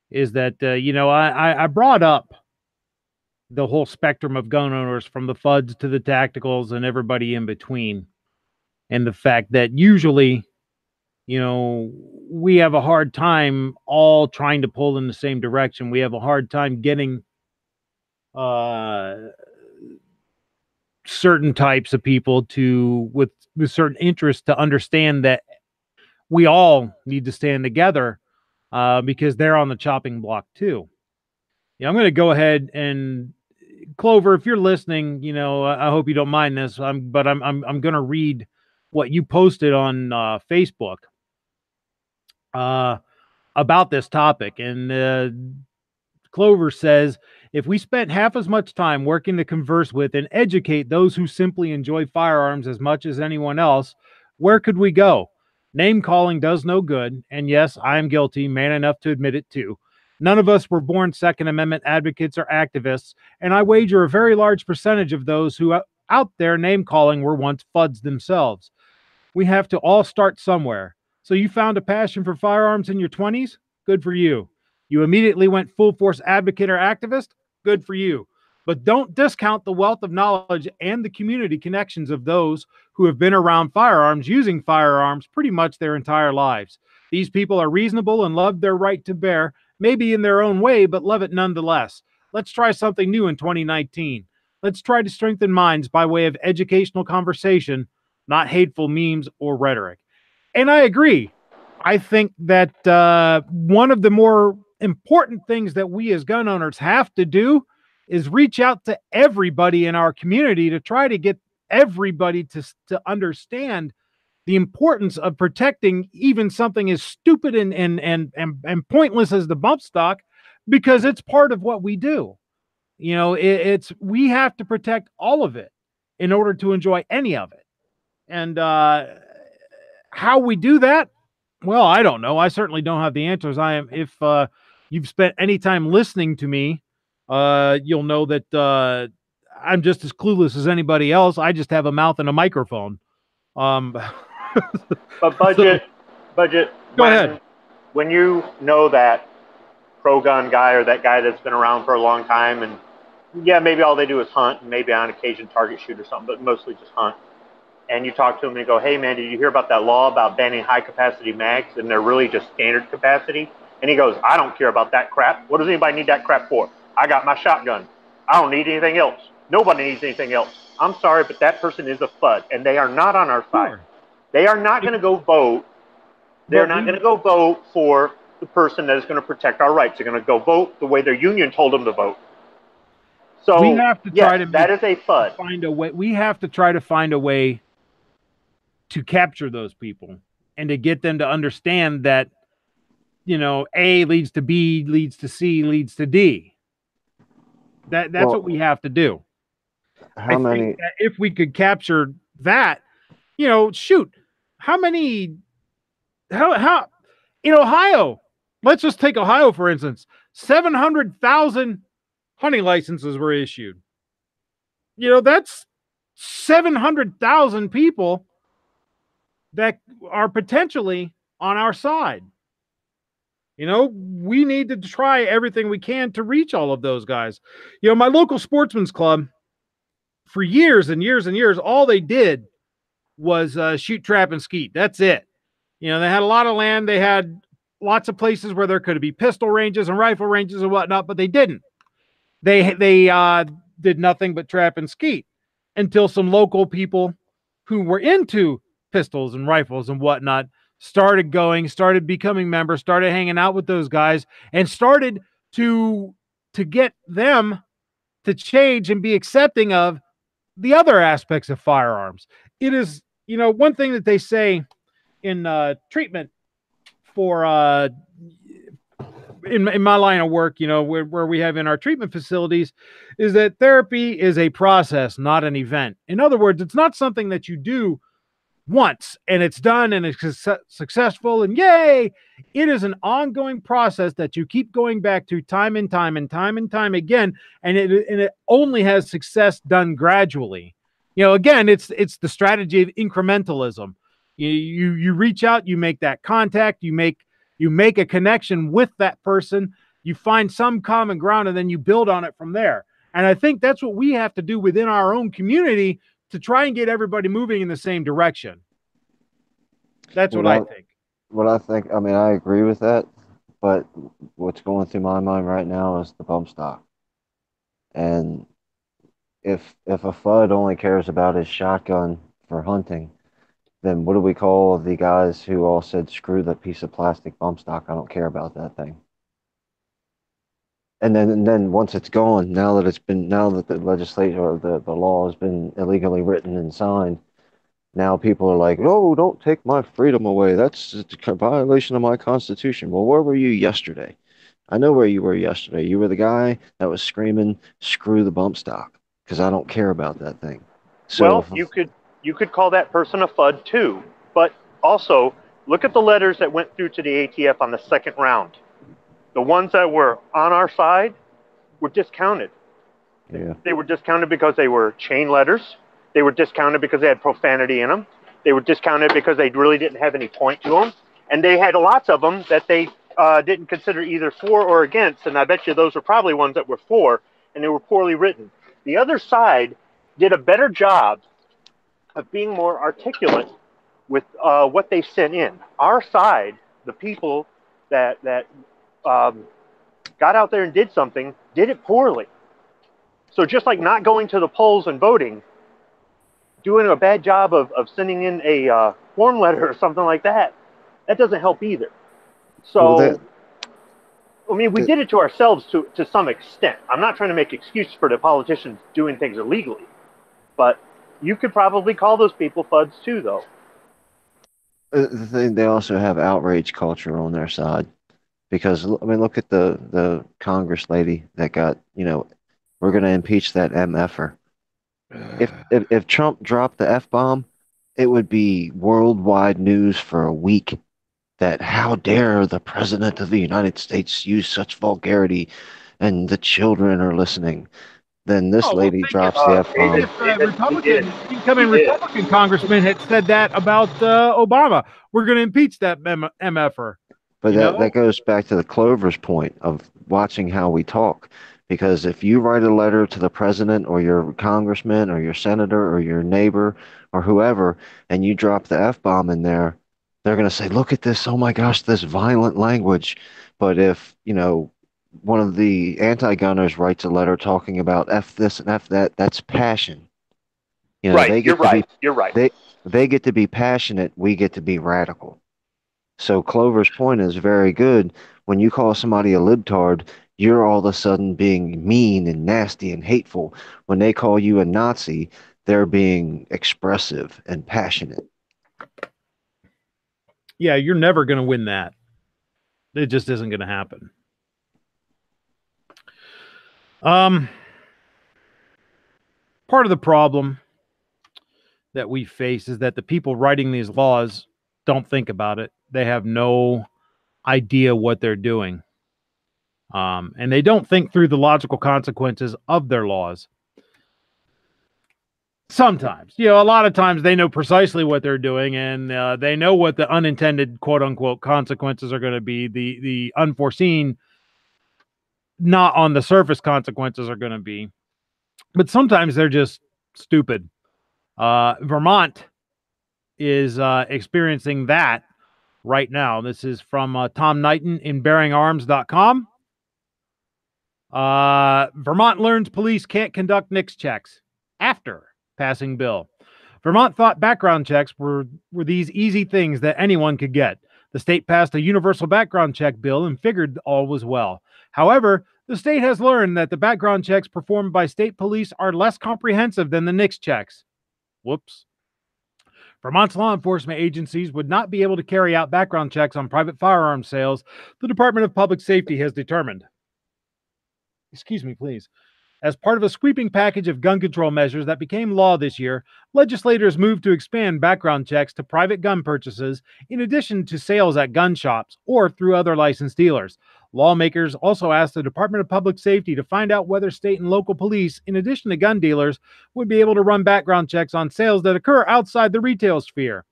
is that, I brought up the whole spectrum of gun owners, from the FUDs to the tacticals and everybody in between. And the fact that usually, we have a hard time all trying to pull in the same direction. We have a hard time getting certain types of people with certain interests to understand that we all need to stand together, because they're on the chopping block too. Yeah, I'm going to go ahead and Clover, if you're listening, I hope you don't mind this. I'm going to read what you posted on Facebook about this topic, and Clover says, if we spent half as much time working to converse with and educate those who simply enjoy firearms as much as anyone else, where could we go? Name calling does no good. And yes, I am guilty, man enough to admit it too. None of us were born Second Amendment advocates or activists, and I wager a very large percentage of those who out there name calling were once FUDs themselves. We have to all start somewhere. So you found a passion for firearms in your 20s? Good for you. You immediately went full force advocate or activist? Good for you. But don't discount the wealth of knowledge and the community connections of those who have been around firearms, using firearms pretty much their entire lives. These people are reasonable and love their right to bear, maybe in their own way, but love it nonetheless. Let's try something new in 2019. Let's try to strengthen minds by way of educational conversation, not hateful memes or rhetoric. And I agree. I think that one of the more important things that we as gun owners have to do is reach out to everybody in our community to try to get everybody to understand the importance of protecting even something as stupid and pointless as the bump stock, because it's part of what we do. It's we have to protect all of it in order to enjoy any of it. And how we do that, well, I don't know. I certainly don't have the answers. If you've spent any time listening to me, you'll know that I'm just as clueless as anybody else. I just have a mouth and a microphone. But budget. Go ahead. When you know that pro-gun guy or that guy that's been around for a long time, and yeah, maybe all they do is hunt, and maybe on occasion target shoot or something, but mostly just hunt. And you talk to them and you go, hey man, did you hear about that law about banning high capacity mags and they're really just standard capacity? And he goes, I don't care about that crap. What does anybody need that crap for? I got my shotgun. I don't need anything else. Nobody needs anything else. I'm sorry, but that person is a FUD and they are not on our side. Sure. They are not going to go vote. They're not going to go vote for the person that is going to protect our rights. They're going to go vote the way their union told them to vote. So we have to try that is a FUD. Find a way. We have to try to find a way to capture those people and to get them to understand that, A leads to B, leads to C, leads to D. That's what we have to do. How many? If we could capture that, shoot, how many? How in Ohio? Let's just take Ohio for instance. 700,000 hunting licenses were issued. That's 700,000 people that are potentially on our side. We need to try everything we can to reach all of those guys. My local sportsman's club, for years and years and years, all they did was shoot, trap, and skeet. That's it. They had a lot of land. They had lots of places where there could be pistol ranges and rifle ranges and whatnot, but they didn't. They did nothing but trap and skeet until some local people who were into pistols and rifles and whatnot started becoming members, started hanging out with those guys, and started to get them to change and be accepting of the other aspects of firearms. It is, one thing that they say in treatment for in my line of work, where we have in our treatment facilities, is that therapy is a process, not an event. In other words, it's not something that you do once and it's done and it's successful and yay. It is an ongoing process that you keep going back to time and time again, and it only has success done gradually. Again, it's the strategy of incrementalism. You reach out, you make that contact, you make a connection with that person, you find some common ground, and then you build on it from there. And I think that's what we have to do within our own community to try and get everybody moving in the same direction. That's what I think. I mean, I agree with that, but what's going through my mind right now is the bump stock. And if a FUD only cares about his shotgun for hunting, then what do we call the guys who all said, screw that piece of plastic bump stock, I don't care about that thing? And then once it's gone, now that the legislature or the law has been illegally written and signed, now people are like, "No, don't take my freedom away. That's a violation of my constitution." Well, where were you yesterday? I know where you were yesterday. You were the guy that was screaming, "Screw the bump stock," because I don't care about that thing. So, Well, you could call that person a FUD too, but also look at the letters that went through to the ATF on the second round. The ones that were on our side were discounted. yeah. They were discounted because they were chain letters. They were discounted because they had profanity in them. They were discounted because they really didn't have any point to them. And they had lots of them that they didn't consider either for or against. And I bet you those were probably ones that were for, and they were poorly written. The other side did a better job of being more articulate with what they sent in. Our side, the people that got out there and did something, did it poorly. So just like not going to the polls and voting, doing a bad job of sending in a form letter or something like that, that doesn't help either. So, I mean, we did it to ourselves to some extent. I'm not trying to make excuses for the politicians doing things illegally, but you could probably call those people FUDs too, though. The thing, they also have outrage culture on their side because I mean, look at the Congress lady that got, we're going to impeach that MFer. If Trump dropped the F bomb, it would be worldwide news for a week. That how dare the president of the United States use such vulgarity, and the children are listening. Then this lady drops the F bomb. Incoming Republican congressman had said that about Obama. We're going to impeach that MFer. But that goes back to the Clover's point of watching how we talk. Because if you write a letter to the president or your congressman or your senator or your neighbor or whoever, and you drop the F bomb in there, they're going to say, "Look at this. Oh my gosh, this violent language." But if, one of the anti-gunners writes a letter talking about F this and F that, that's passion. Right, you're right. They get to be passionate, we get to be radical. So Clover's point is very good. When you call somebody a libtard, you're all of a sudden being mean and nasty and hateful. When they call you a Nazi, they're being expressive and passionate. Yeah, you're never going to win that. It just isn't going to happen. Part of the problem that we face is that the people writing these laws don't think about it. They have no idea what they're doing. And they don't think through the logical consequences of their laws. Sometimes, a lot of times they know precisely what they're doing, and they know what the unintended quote unquote consequences are going to be. The unforeseen, not on the surface consequences are going to be, but sometimes they're just stupid. Vermont is experiencing that right now. This is from Tom Knighton in bearingarms.com. Vermont learns police can't conduct NICS checks after passing bill. Vermont thought background checks were these easy things that anyone could get. The state passed a universal background check bill and figured all was well. However, the state has learned that the background checks performed by state police are less comprehensive than the NICS checks. Whoops. Vermont's law enforcement agencies would not be able to carry out background checks on private firearm sales, the Department of Public Safety has determined. Excuse me, please. As part of a sweeping package of gun control measures that became law this year, legislators moved to expand background checks to private gun purchases in addition to sales at gun shops or through other licensed dealers. Lawmakers also asked the Department of Public Safety to find out whether state and local police, in addition to gun dealers, would be able to run background checks on sales that occur outside the retail sphere.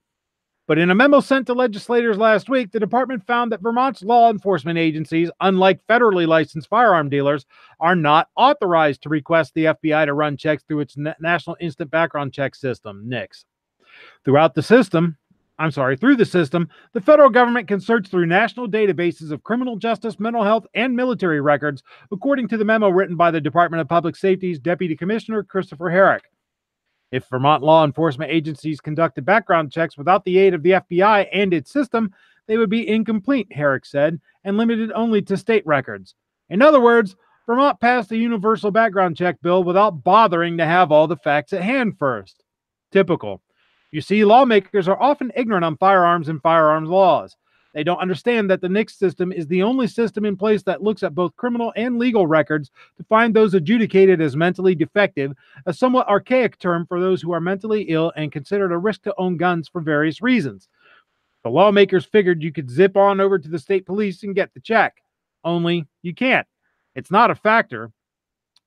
But in a memo sent to legislators last week, the department found that Vermont's law enforcement agencies, unlike federally licensed firearm dealers, are not authorized to request the FBI to run checks through its National Instant Background Check System, NICS. Through the system, the federal government can search through national databases of criminal justice, mental health, and military records, according to the memo written by the Department of Public Safety's Deputy Commissioner Christopher Herrick. If Vermont law enforcement agencies conducted background checks without the aid of the FBI and its system, they would be incomplete, Herrick said, and limited only to state records. In other words, Vermont passed the universal background check bill without bothering to have all the facts at hand first. Typical. You see, lawmakers are often ignorant on firearms and firearms laws. They don't understand that the NICS system is the only system in place that looks at both criminal and legal records to find those adjudicated as mentally defective, a somewhat archaic term for those who are mentally ill and considered a risk to own guns for various reasons. The lawmakers figured you could zip on over to the state police and get the check. Only you can't. It's not a factor,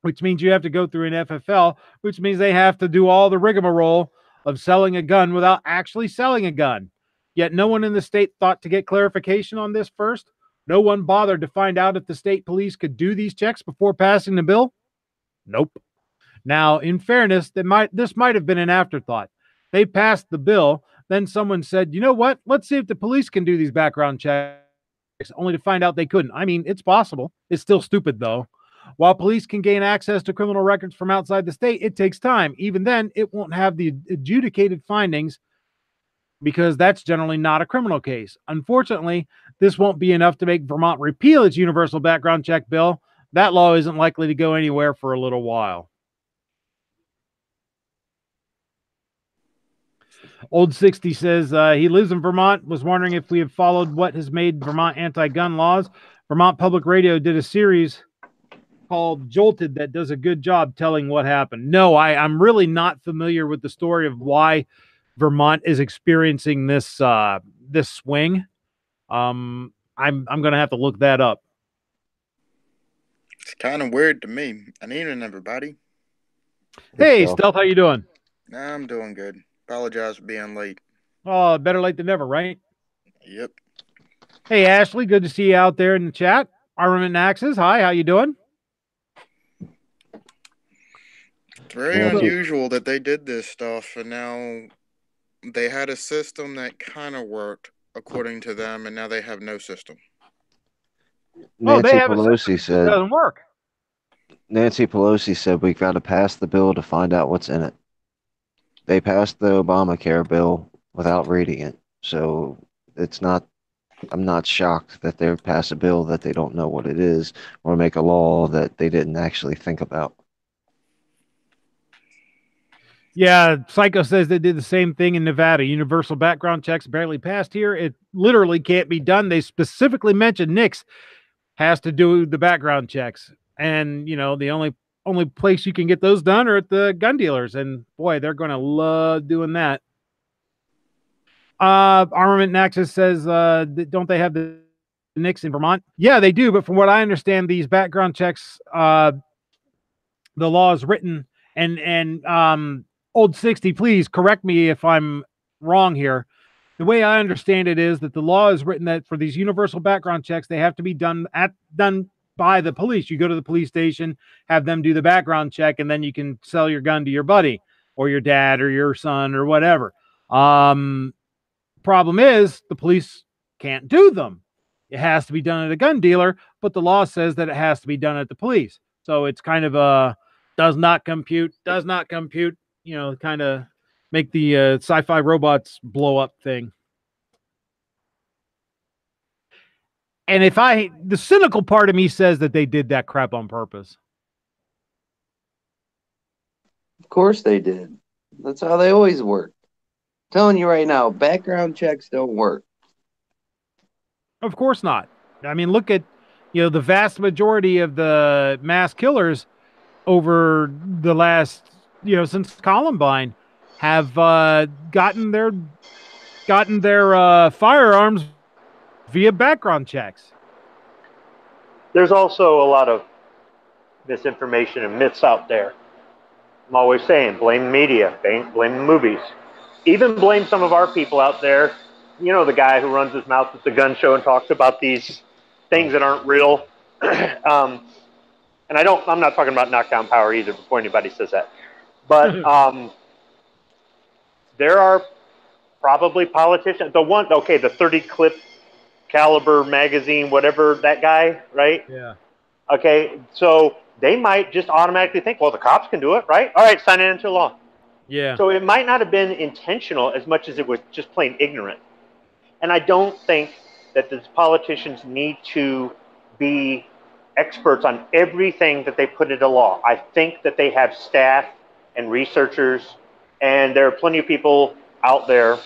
which means you have to go through an FFL, which means they have to do all the rigmarole of selling a gun without actually selling a gun. Yet no one in the state thought to get clarification on this first. No one bothered to find out if the state police could do these checks before passing the bill. Nope. Now, in fairness, this might have been an afterthought. They passed the bill. Then someone said, you know what? Let's see if the police can do these background checks, only to find out they couldn't. I mean, it's possible. It's still stupid, though. While police can gain access to criminal records from outside the state, it takes time. Even then, it won't have the adjudicated findings because that's generally not a criminal case. Unfortunately, this won't be enough to make Vermont repeal its universal background check bill. That law isn't likely to go anywhere for a little while. Old 60 says he lives in Vermont, was wondering if we have followed what has made Vermont anti-gun laws. Vermont Public Radio did a series called Jolted that does a good job telling what happened. No, I'm really not familiar with the story of why Vermont is experiencing this this swing. I'm going to have to look that up. It's kind of weird to me. Good evening, everybody. Hey, Stealth, how you doing? I'm doing good. Apologize for being late. Oh, better late than never, right? Yep. Hey, Ashley, good to see you out there in the chat. Armament and Axes, hi, how you doing? It's very unusual that they did this stuff, and now they had a system that kind of worked according to them, and now they have no system. Nancy Pelosi said it doesn't work. Nancy Pelosi said we've got to pass the bill to find out what's in it. They passed the Obamacare bill without reading it, so it's not. I'm not shocked that they pass a bill that they don't know what it is, or make a law that they didn't actually think about. Yeah, Psycho says they did the same thing in Nevada. Universal background checks barely passed here. It literally can't be done. They specifically mentioned NICS has to do the background checks. And, you know, the only place you can get those done are at the gun dealers. And, boy, they're going to love doing that. Armament Naxis says, don't they have the NICS in Vermont? Yeah, they do. But from what I understand, these background checks, the law is written and Old 60, please correct me if I'm wrong here. The way I understand it is that the law is written that for these universal background checks, they have to be done by the police. You go to the police station, have them do the background check, and then you can sell your gun to your buddy or your dad or your son or whatever. Problem is the police can't do them. It has to be done at a gun dealer, but the law says that it has to be done at the police. So it's kind of a does not compute, you know, kind of make the sci-fi robots blow up thing. And the cynical part of me says that they did that crap on purpose. Of course they did. That's how they always work. I'm telling you right now, background checks don't work. Of course not. I mean, look at, you know, the vast majority of the mass killers over the last, you know, since Columbine have gotten their firearms via background checks. There's also a lot of misinformation and myths out there. I'm always saying, blame the media, blame the movies, even blame some of our people out there. You know, the guy who runs his mouth at the gun show and talks about these things that aren't real. And I'm not talking about knockdown power either before anybody says that. But there are probably politicians. The 30 clip caliber magazine, whatever, that guy, right? Yeah. Okay, so they might just automatically think, well, the cops can do it, right? All right, sign it into law. Yeah. So it might not have been intentional as much as it was just plain ignorant. And I don't think that the politicians need to be experts on everything that they put into law. I think that they have staff and researchers, and there are plenty of people out there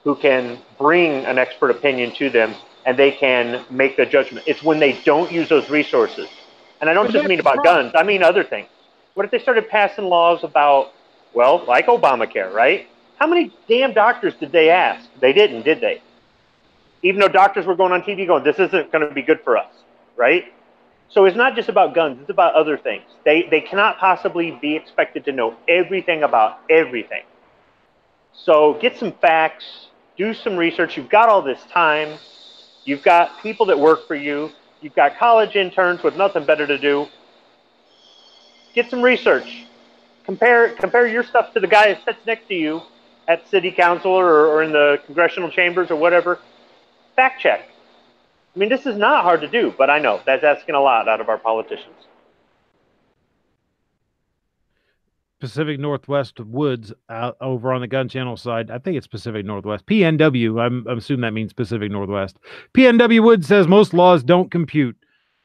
who can bring an expert opinion to them, and they can make the judgment. It's when they don't use those resources. And I don't just mean about guns, I mean other things. What if they started passing laws about, well, like Obamacare, right? How many damn doctors did they ask? They didn't, did they? Even though doctors were going on TV going, this isn't going to be good for us, right? So it's not just about guns, it's about other things. They cannot possibly be expected to know everything about everything. So get some facts, do some research. You've got all this time. You've got people that work for you. You've got college interns with nothing better to do. Get some research. Compare your stuff to the guy that sits next to you at city council or in the congressional chambers or whatever. Fact check. I mean, this is not hard to do, but I know that's asking a lot out of our politicians. Pacific Northwest Woods out over on the Gun Channel side. I think it's Pacific Northwest. PNW. I'm assuming that means Pacific Northwest. PNW Woods says most laws don't compute.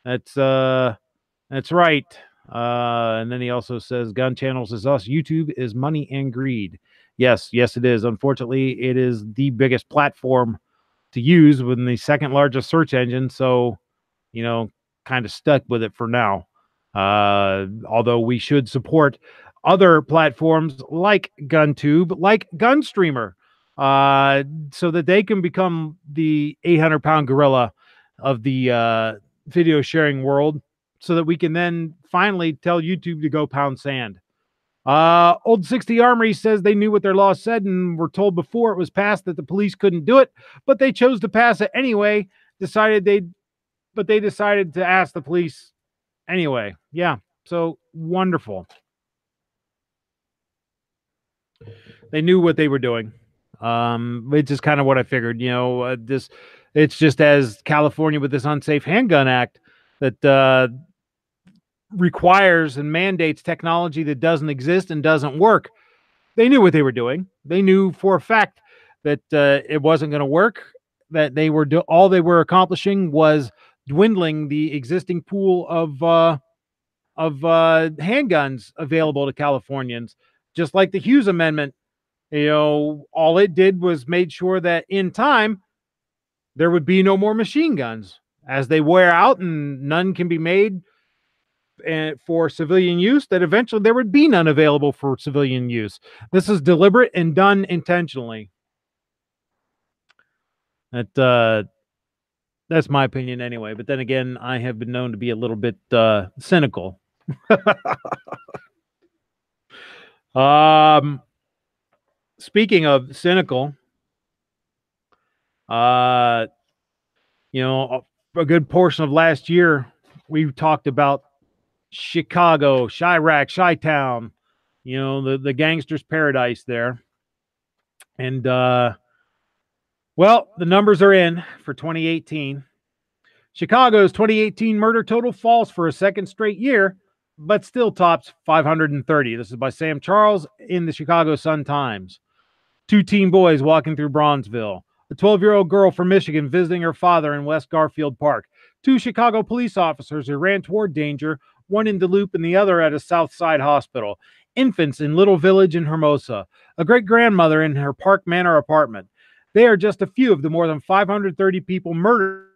That's right. And then he also says Gun Channels is us. YouTube is money and greed. Yes, it is. Unfortunately, it is the biggest platform to use within the second largest search engine. So, kind of stuck with it for now. Although we should support other platforms like GunTube, like GunStreamer, so that they can become the 800-pound gorilla of the video sharing world, so that we can then finally tell YouTube to go pound sand. Old 60 Armory says they knew what their law said and were told before it was passed that the police couldn't do it, but they chose to pass it anyway. They decided to ask the police anyway. Yeah, so wonderful. They knew what they were doing. Which is kind of what I figured. It's just as California with this Unsafe Handgun Act that requires and mandates technology that doesn't exist and doesn't work. They knew what they were doing. They knew for a fact that it wasn't going to work. That they were all they were accomplishing was dwindling the existing pool of handguns available to Californians. Just like the Hughes Amendment, all it did was made sure that in time there would be no more machine guns as they wear out and none can be made for civilian use, that eventually there would be none available for civilian use. This is deliberate and done intentionally. That's my opinion anyway. But then again, I have been known to be a little bit cynical. Speaking of cynical, a good portion of last year we talked about Chicago, Chirac, Chi-Town, the gangsters' paradise there. And the numbers are in for 2018. Chicago's 2018 murder total falls for a second straight year, but still tops 530. This is by Sam Charles in the Chicago Sun-Times. 2 teen boys walking through Bronzeville. A 12-year-old girl from Michigan visiting her father in West Garfield Park. 2 Chicago police officers who ran toward danger, one in Duluth and the other at a South Side hospital. Infants in Little Village in Hermosa. A great-grandmother in her Park Manor apartment. They are just a few of the more than 530 people murdered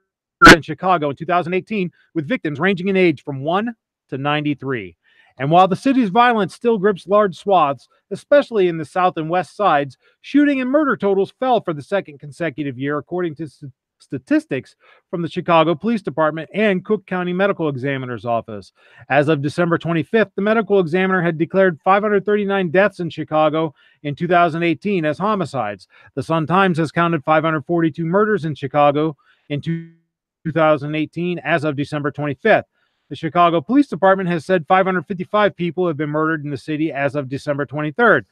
in Chicago in 2018, with victims ranging in age from 1 to 93. And while the city's violence still grips large swaths, especially in the south and west sides, shooting and murder totals fell for the second consecutive year, according to statistics from the Chicago Police Department and Cook County Medical Examiner's Office. As of December 25th, the medical examiner had declared 539 deaths in Chicago in 2018 as homicides. The Sun-Times has counted 542 murders in Chicago in 2018 as of December 25th. The Chicago Police Department has said 555 people have been murdered in the city as of December 23rd.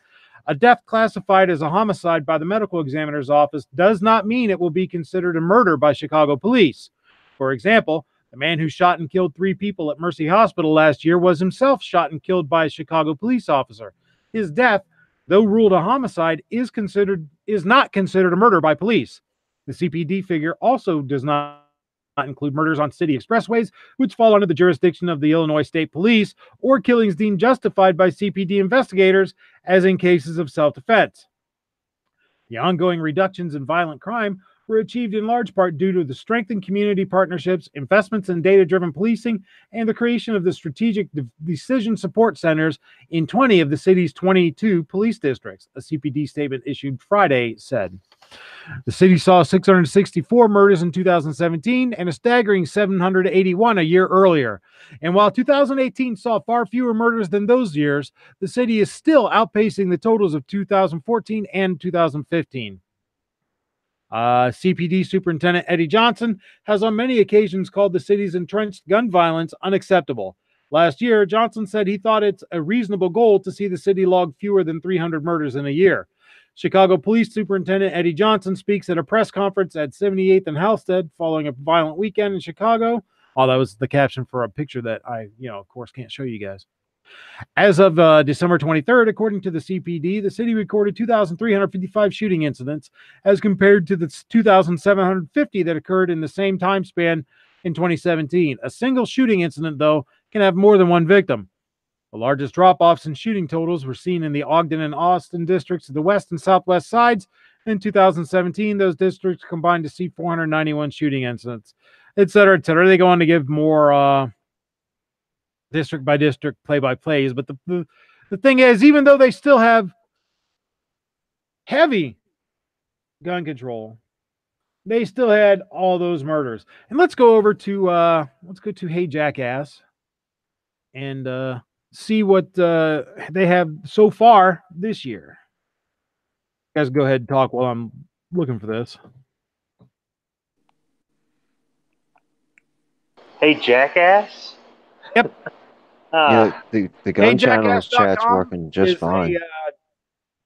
A death classified as a homicide by the medical examiner's office does not mean it will be considered a murder by Chicago police. For example, the man who shot and killed 3 people at Mercy Hospital last year was himself shot and killed by a Chicago police officer. His death, though ruled a homicide, is not considered a murder by police. The CPD figure also does not not include murders on city expressways, which fall under the jurisdiction of the Illinois State Police, or killings deemed justified by CPD investigators, as in cases of self-defense. The ongoing reductions in violent crime were achieved in large part due to the strengthened community partnerships, investments in data-driven policing, and the creation of the strategic decision support centers in 20 of the city's 22 police districts, a CPD statement issued Friday said. The city saw 664 murders in 2017 and a staggering 781 a year earlier. And while 2018 saw far fewer murders than those years, the city is still outpacing the totals of 2014 and 2015. CPD Superintendent Eddie Johnson has on many occasions called the city's entrenched gun violence unacceptable. Last year, Johnson said he thought it's a reasonable goal to see the city log fewer than 300 murders in a year. Chicago Police Superintendent Eddie Johnson speaks at a press conference at 78th and Halstead following a violent weekend in Chicago. Oh, that was the caption for a picture that I, of course, can't show you guys. As of December 23rd, according to the CPD, the city recorded 2,355 shooting incidents as compared to the 2,750 that occurred in the same time span in 2017. A single shooting incident, though, can have more than one victim. The largest drop-offs in shooting totals were seen in the Ogden and Austin districts of the west and southwest sides. In 2017, those districts combined to see 491 shooting incidents, et cetera, et cetera. They go on to give more district by district play-by-plays. But the thing is, even though they still have heavy gun control, they still had all those murders. And let's go over to Hey Jackass and see what they have so far this year. You guys go ahead and talk while I'm looking for this. Hey Jackass? Yep. The gun channel's chat's working just fine.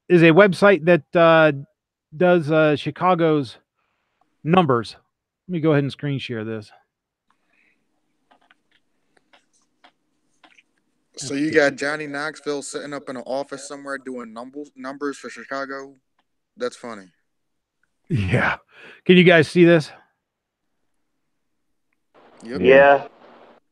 Is a website that does Chicago's numbers. Let me go ahead and screen share this. So you got Johnny Knoxville sitting up in an office somewhere doing numbers for Chicago? That's funny. Yeah. Can you guys see this? Yep. Yeah.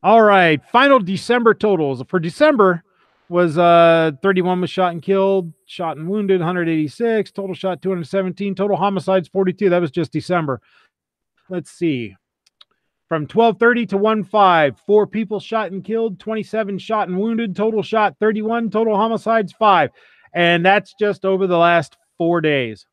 All right. Final December totals. For December was 31 was shot and killed, shot and wounded 186, total shot 217, total homicides 42. That was just December. Let's see. From 12:30 to 1:05, 4 people shot and killed, 27 shot and wounded, total shot 31, total homicides 5. And that's just over the last 4 days.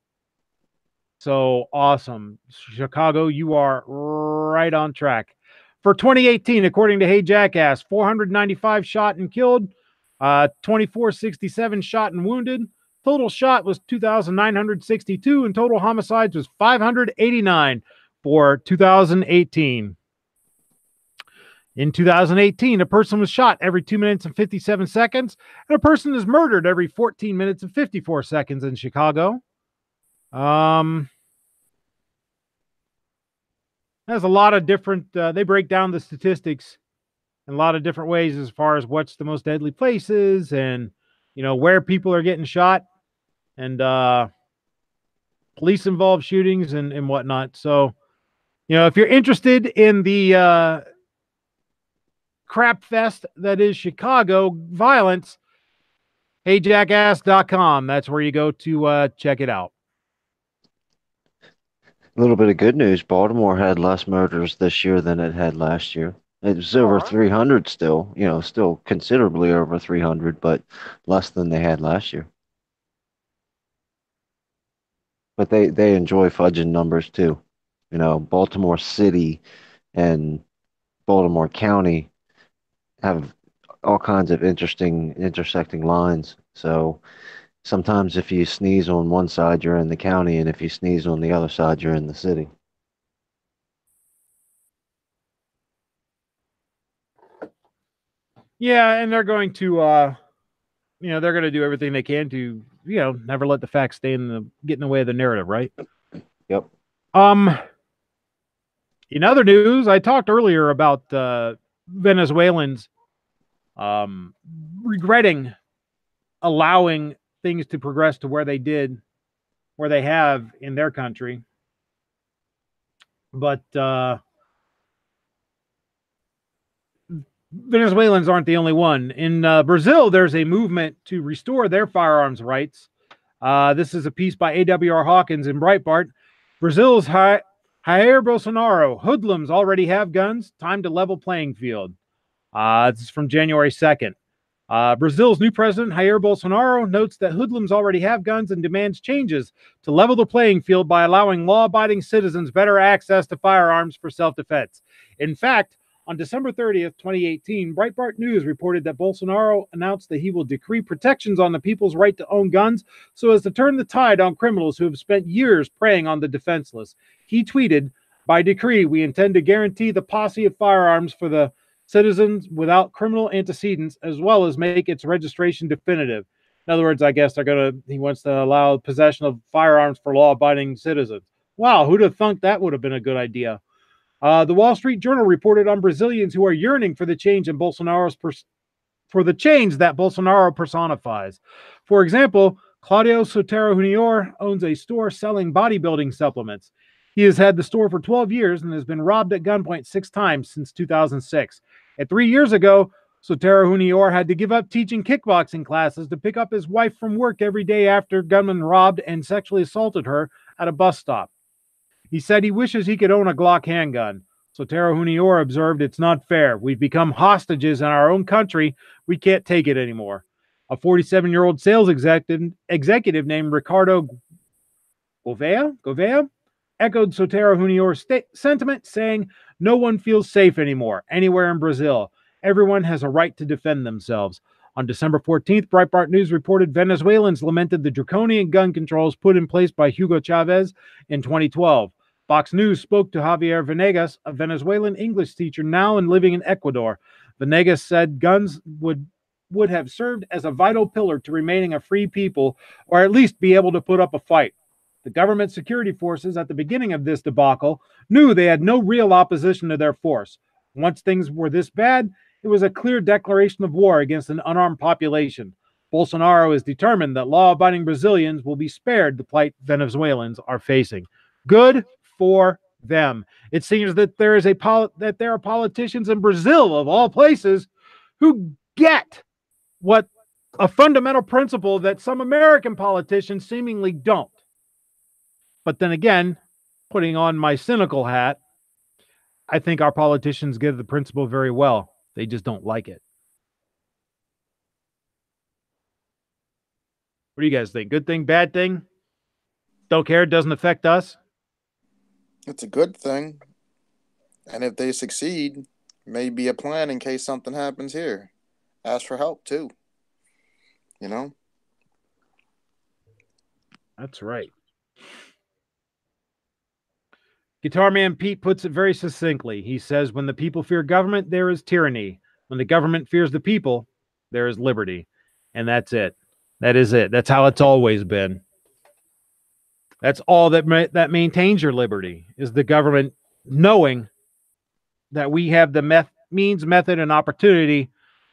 So awesome. Chicago, you are right on track. For 2018, according to Hey Jackass, 495 shot and killed, 2467 shot and wounded. Total shot was 2,962, and total homicides was 589 for 2018. In 2018, a person was shot every 2 minutes and 57 seconds, and a person is murdered every 14 minutes and 54 seconds in Chicago. There's a lot of different, they break down the statistics in a lot of different ways as far as what's the most deadly places and, where people are getting shot and police involved shootings and whatnot. So, if you're interested in the crap fest that is Chicago violence, heyjackass.com. That's where you go to check it out. A little bit of good news. Baltimore had less murders this year than it had last year. It was over 300 still, still considerably over 300, but less than they had last year. But they enjoy fudging numbers too. Baltimore City and Baltimore County have all kinds of interesting intersecting lines. So sometimes if you sneeze on one side, you're in the county, and if you sneeze on the other side, you're in the city. Yeah, and they're going to they're going to do everything they can to, never let the facts get in the way of the narrative, right? Yep. In other news, I talked earlier about Venezuelans regretting allowing things to progress to where they have in their country. But Venezuelans aren't the only one. In Brazil, there's a movement to restore their firearms rights. This is a piece by A.W.R. Hawkins in Breitbart. Brazil's Jair Bolsonaro. Hoodlums already have guns. Time to level playing field. This is from January 2nd. Brazil's new president, Jair Bolsonaro, notes that hoodlums already have guns and demands changes to level the playing field by allowing law-abiding citizens better access to firearms for self-defense. In fact, on December 30th, 2018, Breitbart News reported that Bolsonaro announced that he will decree protections on the people's right to own guns so as to turn the tide on criminals who have spent years preying on the defenseless. He tweeted, "By decree, we intend to guarantee the posse of firearms for the citizens without criminal antecedents, as well as make its registration definitive." In other words, I guess he wants to allow possession of firearms for law-abiding citizens. Wow, who'd have thunk that would have been a good idea? The Wall Street Journal reported on Brazilians who are yearning for the change in the change that Bolsonaro personifies. For example, Claudio Sotero Junior owns a store selling bodybuilding supplements. He has had the store for 12 years and has been robbed at gunpoint 6 times since 2006. And 3 years ago, Sotero Junior had to give up teaching kickboxing classes to pick up his wife from work every day after gunmen robbed and sexually assaulted her at a bus stop. He said he wishes he could own a Glock handgun. Sotero Junior observed, "It's not fair. We've become hostages in our own country. We can't take it anymore." A 47-year-old sales executive named Ricardo Gouveia echoed Sotero Junior's sentiment, saying, "No one feels safe anymore, anywhere in Brazil. Everyone has a right to defend themselves." On December 14th, Breitbart News reported Venezuelans lamented the draconian gun controls put in place by Hugo Chavez in 2012. Fox News spoke to Javier Venegas, a Venezuelan English teacher now and living in Ecuador. Venegas said guns would have served as a vital pillar to remaining a free people, or at least be able to put up a fight. The government security forces at the beginning of this debacle knew they had no real opposition to their force. Once things were this bad, it was a clear declaration of war against an unarmed population. Bolsonaro is determined that law-abiding Brazilians will be spared the plight Venezuelans are facing. Good for them. It seems that there are politicians in Brazil, of all places, who get what a fundamental principle that some American politicians seemingly don't. But then again, putting on my cynical hat, I think our politicians get the principle very well. They just don't like it. What do you guys think? Good thing, bad thing? Don't care, it doesn't affect us? It's a good thing. And if they succeed, maybe a plan in case something happens here. Ask for help, too. You know? That's right. Guitar Man Pete puts it very succinctly. He says, when the people fear government, there is tyranny. When the government fears the people, there is liberty. And that's it. That is it. That's how it's always been. That's all that maintains your liberty, is the government knowing that we have the means, method, and opportunity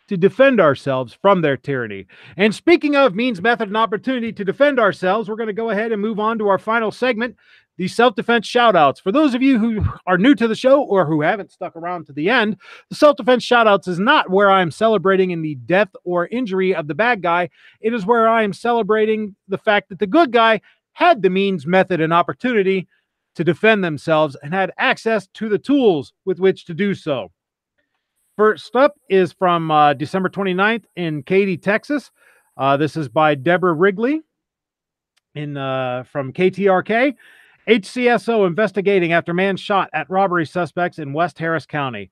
to defend ourselves from their tyranny. And speaking of means, method, and opportunity to defend ourselves, we're going to go ahead and move on to our final segment, the self-defense shoutouts. For those of you who are new to the show or who haven't stuck around to the end, the self-defense shoutouts is not where I'm celebrating in the death or injury of the bad guy. It is where I am celebrating the fact that the good guy had the means, method, and opportunity to defend themselves and had access to the tools with which to do so. First up is from December 29th in Katy, Texas. This is by Deborah Wrigley from KTRK. HCSO investigating after man shot at robbery suspects in West Harris County,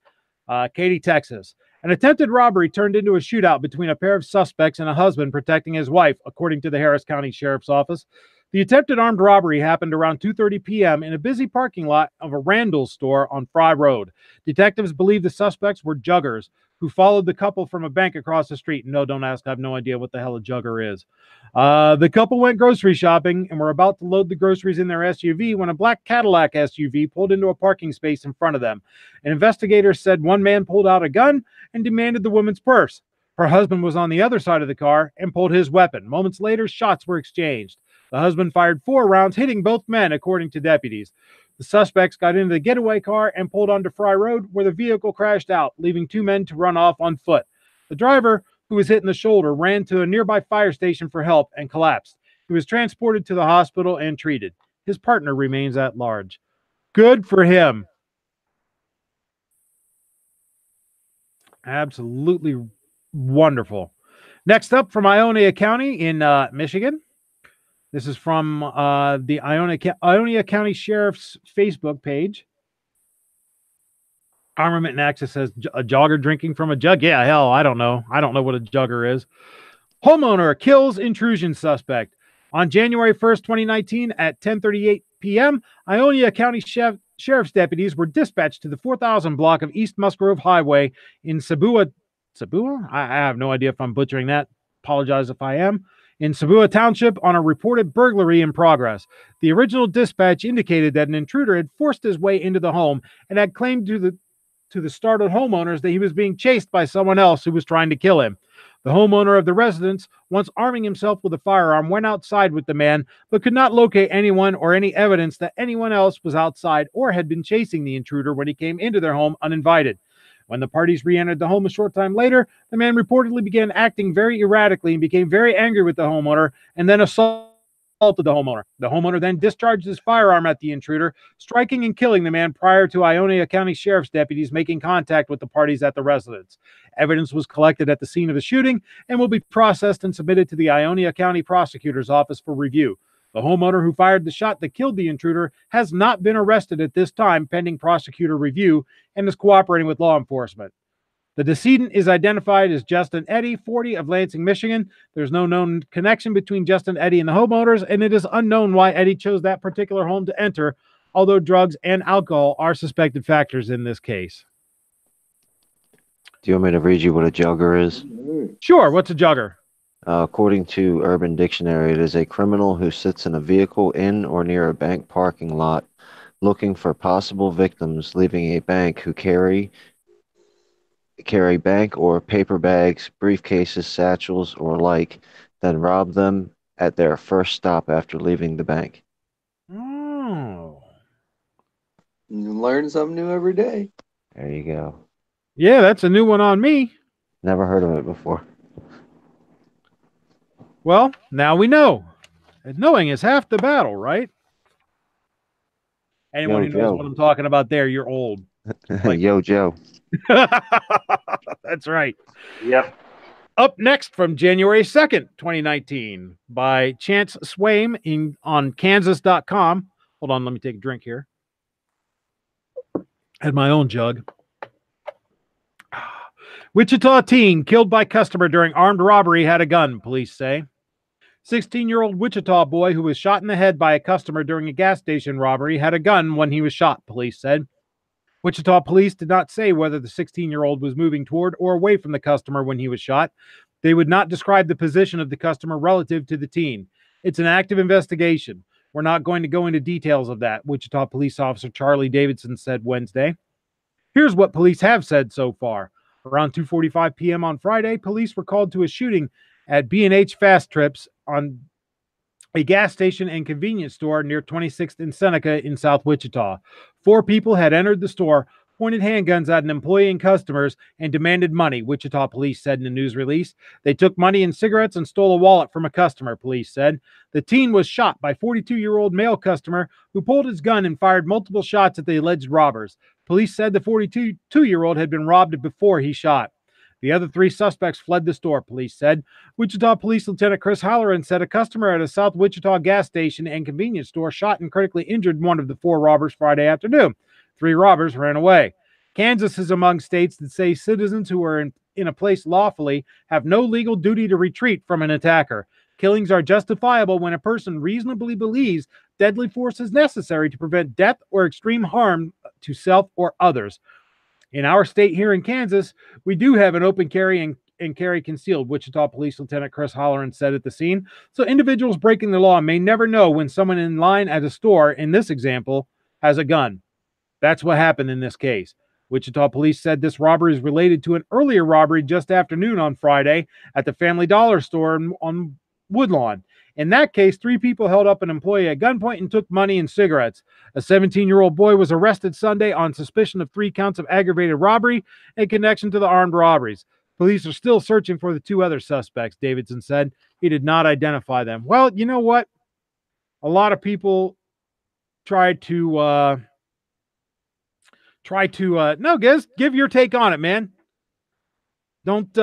Katy, Texas. An attempted robbery turned into a shootout between a pair of suspects and a husband protecting his wife, according to the Harris County Sheriff's Office. The attempted armed robbery happened around 2:30 p.m. in a busy parking lot of a Randall's store on Fry Road. Detectives believe the suspects were juggers who followed the couple from a bank across the street. No, don't ask. I have no idea what the hell a jugger is. The couple went grocery shopping and were about to load the groceries in their SUV when a black Cadillac SUV pulled into a parking space in front of them. An investigator said one man pulled out a gun and demanded the woman's purse. Her husband was on the other side of the car and pulled his weapon. Moments later, shots were exchanged. The husband fired 4 rounds, hitting both men, according to deputies. The suspects got into the getaway car and pulled onto Fry Road, where the vehicle crashed out, leaving 2 men to run off on foot. The driver, who was hit in the shoulder, ran to a nearby fire station for help and collapsed. He was transported to the hospital and treated. His partner remains at large. Good for him. Absolutely wonderful. Next up, from Ionia County in Michigan. This is from the Ionia County Sheriff's Facebook page. Armament and Access says a jogger drinking from a jug. Yeah, hell, I don't know. I don't know what a jugger is. Homeowner kills intrusion suspect. On January 1st, 2019 at 10:38 p.m., Ionia County Sheriff's deputies were dispatched to the 4000 block of East Musgrove Highway in Sabua? I have no idea if I'm butchering that. Apologize if I am. In Sabua Township on a reported burglary in progress. The original dispatch indicated that an intruder had forced his way into the home and had claimed to the startled homeowners that he was being chased by someone else who was trying to kill him. The homeowner of the residence, once arming himself with a firearm, went outside with the man, but could not locate anyone or any evidence that anyone else was outside or had been chasing the intruder when he came into their home uninvited. When the parties re-entered the home a short time later, the man reportedly began acting very erratically and became very angry with the homeowner and then assaulted the homeowner. The homeowner then discharged his firearm at the intruder, striking and killing the man prior to Ionia County Sheriff's deputies making contact with the parties at the residence. Evidence was collected at the scene of the shooting and will be processed and submitted to the Ionia County Prosecutor's Office for review. The homeowner who fired the shot that killed the intruder has not been arrested at this time, pending prosecutor review, and is cooperating with law enforcement. The decedent is identified as Justin Eddy, 40, of Lansing, Michigan. There's no known connection between Justin Eddy and the homeowners, and it is unknown why Eddy chose that particular home to enter, although drugs and alcohol are suspected factors in this case. Do you want me to read you what a jogger is? Sure. What's a jogger? According to Urban Dictionary, it is a criminal who sits in a vehicle in or near a bank parking lot looking for possible victims, leaving a bank who carry bank or paper bags, briefcases, satchels, or like, then rob them at their first stop after leaving the bank. Oh. You learn something new every day. There you go. Yeah, that's a new one on me. Never heard of it before. Well, now we know. And knowing is half the battle, right? Anyone who knows what I'm talking about there, you're old. Like, Yo, Joe. That's right. Yep. Up next from January 2nd, 2019, by Chance Swaim on Kansas.com. Hold on, let me take a drink here. Had my own jug. Wichita teen killed by customer during armed robbery had a gun, police say. 16-year-old Wichita boy who was shot in the head by a customer during a gas station robbery had a gun when he was shot, police said. Wichita police did not say whether the 16-year-old was moving toward or away from the customer when he was shot. They would not describe the position of the customer relative to the teen. It's an active investigation. We're not going to go into details of that, Wichita police officer Charlie Davidson said Wednesday. Here's what police have said so far. Around 2:45 p.m. on Friday, police were called to a shooting at B&H Fast Trips on a gas station and convenience store near 26th and Seneca in South Wichita. 4 people had entered the store, pointed handguns at an employee and customers, and demanded money, Wichita police said in a news release. They took money and cigarettes and stole a wallet from a customer, police said. The teen was shot by 42-year-old male customer who pulled his gun and fired multiple shots at the alleged robbers. Police said the 42-year-old had been robbed before he shot. The other 3 suspects fled the store, police said. Wichita Police Lieutenant Chris Halloran said a customer at a South Wichita gas station and convenience store shot and critically injured one of the 4 robbers Friday afternoon. 3 robbers ran away. Kansas is among states that say citizens who are in a place lawfully have no legal duty to retreat from an attacker. Killings are justifiable when a person reasonably believes deadly force is necessary to prevent death or extreme harm to self or others. In our state here in Kansas, we do have an open carry and carry concealed, Wichita Police Lieutenant Chris Halloran said at the scene. So individuals breaking the law may never know when someone in line at a store, in this example, has a gun. That's what happened in this case. Wichita police said this robbery is related to an earlier robbery just after noon on Friday at the Family Dollar store on Woodlawn. In that case, 3 people held up an employee at gunpoint and took money and cigarettes. A 17-year-old boy was arrested Sunday on suspicion of 3 counts of aggravated robbery in connection to the armed robberies. Police are still searching for the 2 other suspects, Davidson said. He did not identify them. Well, you know what? A lot of people try to no, Giz, give your take on it, man. Don't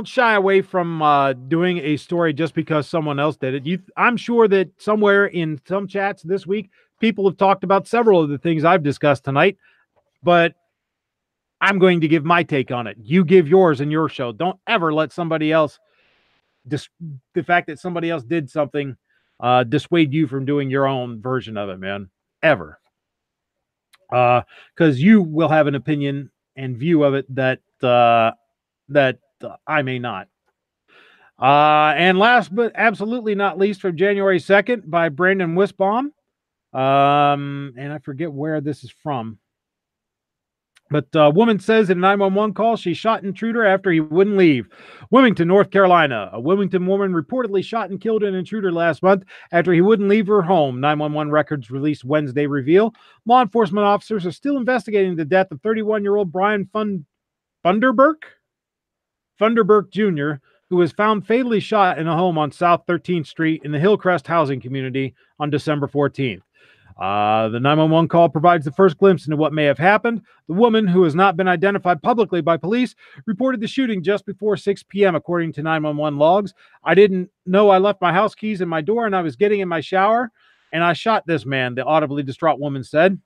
shy away from doing a story just because someone else did it. I'm sure that somewhere in some chats this week, people have talked about several of the things I've discussed tonight, but I'm going to give my take on it. You give yours in your show. Don't ever let somebody else, the fact that somebody else did something, dissuade you from doing your own version of it, man. Ever. Because you will have an opinion and view of it that I may not. And last but absolutely not least, from January 2nd by Brandon Wisbaum. And I forget where this is from. But a woman says in a 911 call she shot intruder after he wouldn't leave. Wilmington, North Carolina. A Wilmington woman reportedly shot and killed an intruder last month after he wouldn't leave her home. 911 records released Wednesday reveal law enforcement officers are still investigating the death of 31-year-old Brian Funderburk Jr., who was found fatally shot in a home on South 13th Street in the Hillcrest housing community on December 14th. The 911 call provides the first glimpse into what may have happened. The woman, who has not been identified publicly by police, reported the shooting just before 6 p.m., according to 911 logs. I didn't know I left my house keys in my door and I was getting in my shower, and I shot this man, the audibly distraught woman said.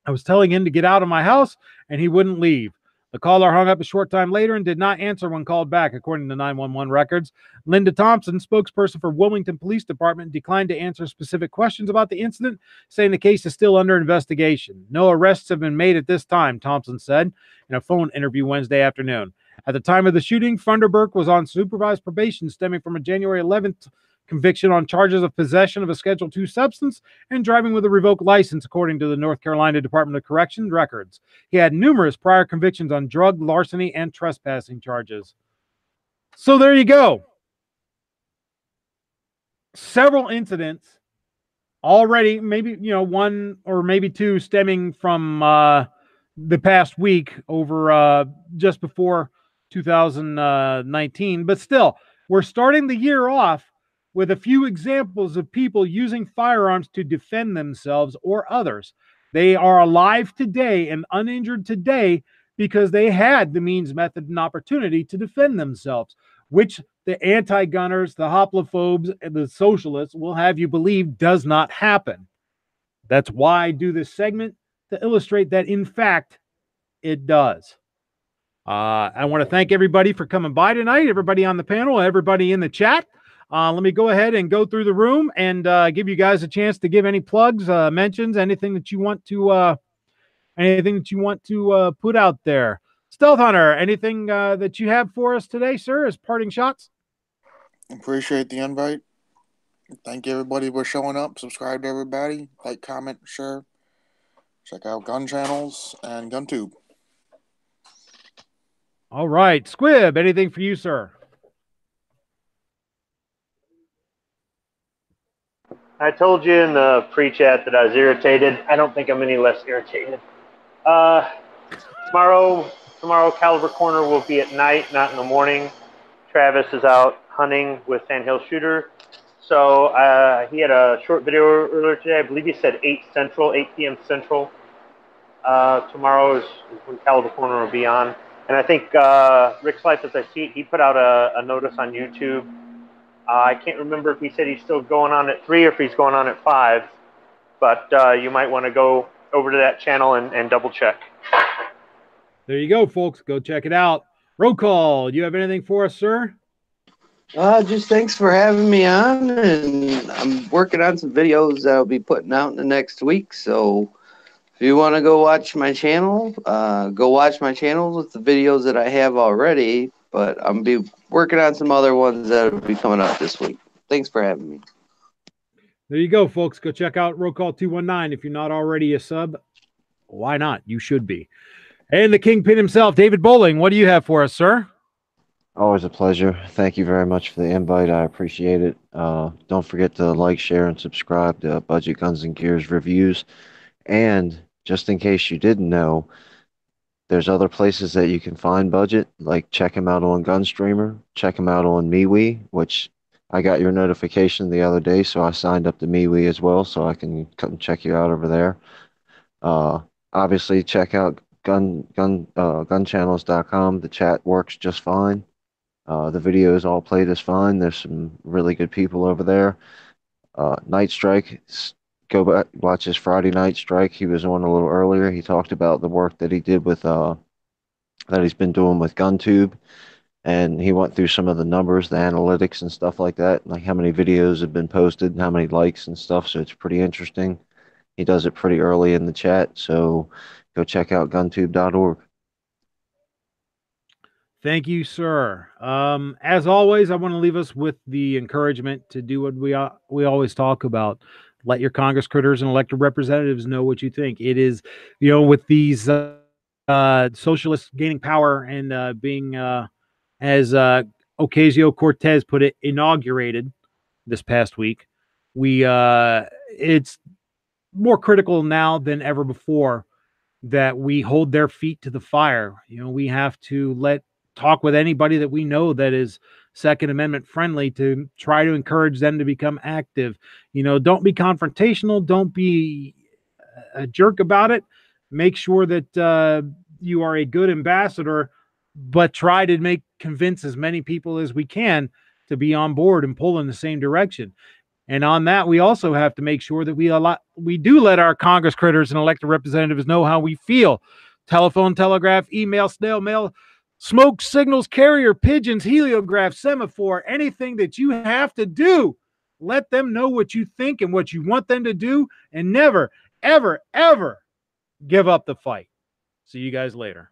I was telling him to get out of my house, and he wouldn't leave. The caller hung up a short time later and did not answer when called back, according to 911 records. Linda Thompson, spokesperson for Wilmington Police Department, declined to answer specific questions about the incident, saying the case is still under investigation. No arrests have been made at this time, Thompson said in a phone interview Wednesday afternoon. At the time of the shooting, Funderburk was on supervised probation stemming from a January 11th conviction on charges of possession of a Schedule II substance and driving with a revoked license, according to the North Carolina Department of Corrections records. He had numerous prior convictions on drug, larceny, and trespassing charges. So there you go. Several incidents already, maybe, 1 or maybe 2 stemming from the past week over just before 2019. But still, we're starting the year off with a few examples of people using firearms to defend themselves or others. They are alive today and uninjured today because they had the means, method, and opportunity to defend themselves, which the anti-gunners, the hoplophobes, and the socialists will have you believe does not happen. That's why I do this segment, to illustrate that, in fact, it does. I want to thank everybody for coming by tonight, everybody on the panel, everybody in the chat. Let me go ahead and go through the room and give you guys a chance to give any plugs, mentions, anything that you want to put out there. Stealth Hunter, anything that you have for us today, sir, as parting shots? Appreciate the invite. Thank you, everybody, for showing up. Subscribe to everybody. Like, comment, share. Check out Gun Channels and GunTube. All right. Squib, anything for you, sir? I told you in the pre-chat that I was irritated. I don't think I'm any less irritated. Tomorrow, Caliber Corner will be at night, not in the morning. Travis is out hunting with Sandhill Shooter. So he had a short video earlier today. I believe he said 8 p.m. Central. Tomorrow is when Caliber Corner will be on. And I think Rick's Life, as I see it, he put out a notice on YouTube. I can't remember if he said he's still going on at 3 or if he's going on at 5. But you might want to go over to that channel and double check. There you go, folks. Go check it out. Roll call. Do you have anything for us, sir? Just thanks for having me on, and I'm working on some videos that I'll be putting out in the next week. So if you want to go watch my channel, go watch my channel with the videos that I have already. But I'm be working on some other ones that will be coming up this week. Thanks for having me. There you go, folks. Go check out Roll Call 219. If you're not already a sub, why not? You should be. And the Kingpin himself, David Bowling, what do you have for us, sir? Always a pleasure. Thank you very much for the invite. I appreciate it. Don't forget to like, share, and subscribe to Budget Guns and Gears Reviews. And just in case you didn't know, there's other places that you can find Budget, like check him out on Gunstreamer, check him out on MeWe, which I got your notification the other day, so I signed up to MeWe as well, so I can come check you out over there. Uh, Obviously, check out gunchannels.com. The chat works just fine. The videos all played as fine. There's some really good people over there. Night Strike, go back, watch his Friday Night Strike. He was on a little earlier. He talked about the work that he did with that he's been doing with GunTube, and he went through some of the numbers, the analytics and stuff like that, like how many videos have been posted and how many likes and stuff. So it's pretty interesting. He does it pretty early in the chat, so go check out guntube.org. Thank you, sir. As always, I want to leave us with the encouragement to do what we always talk about. Let your Congress critters and elected representatives know what you think. It is, with these socialists gaining power and being, as Ocasio-Cortez put it, inaugurated this past week, it's more critical now than ever before that we hold their feet to the fire. We have to talk with anybody that we know that is Second Amendment friendly to try to encourage them to become active. Don't be confrontational. Don't be a jerk about it. Make sure that you are a good ambassador, but try to convince as many people as we can to be on board and pull in the same direction. And on that, we also have to make sure that we do let our Congress critters and elected representatives know how we feel. Telephone, telegraph, email, snail mail, smoke signals, carrier pigeons, heliograph, semaphore, anything that you have to do. Let them know what you think and what you want them to do, and never, ever, ever give up the fight. See you guys later.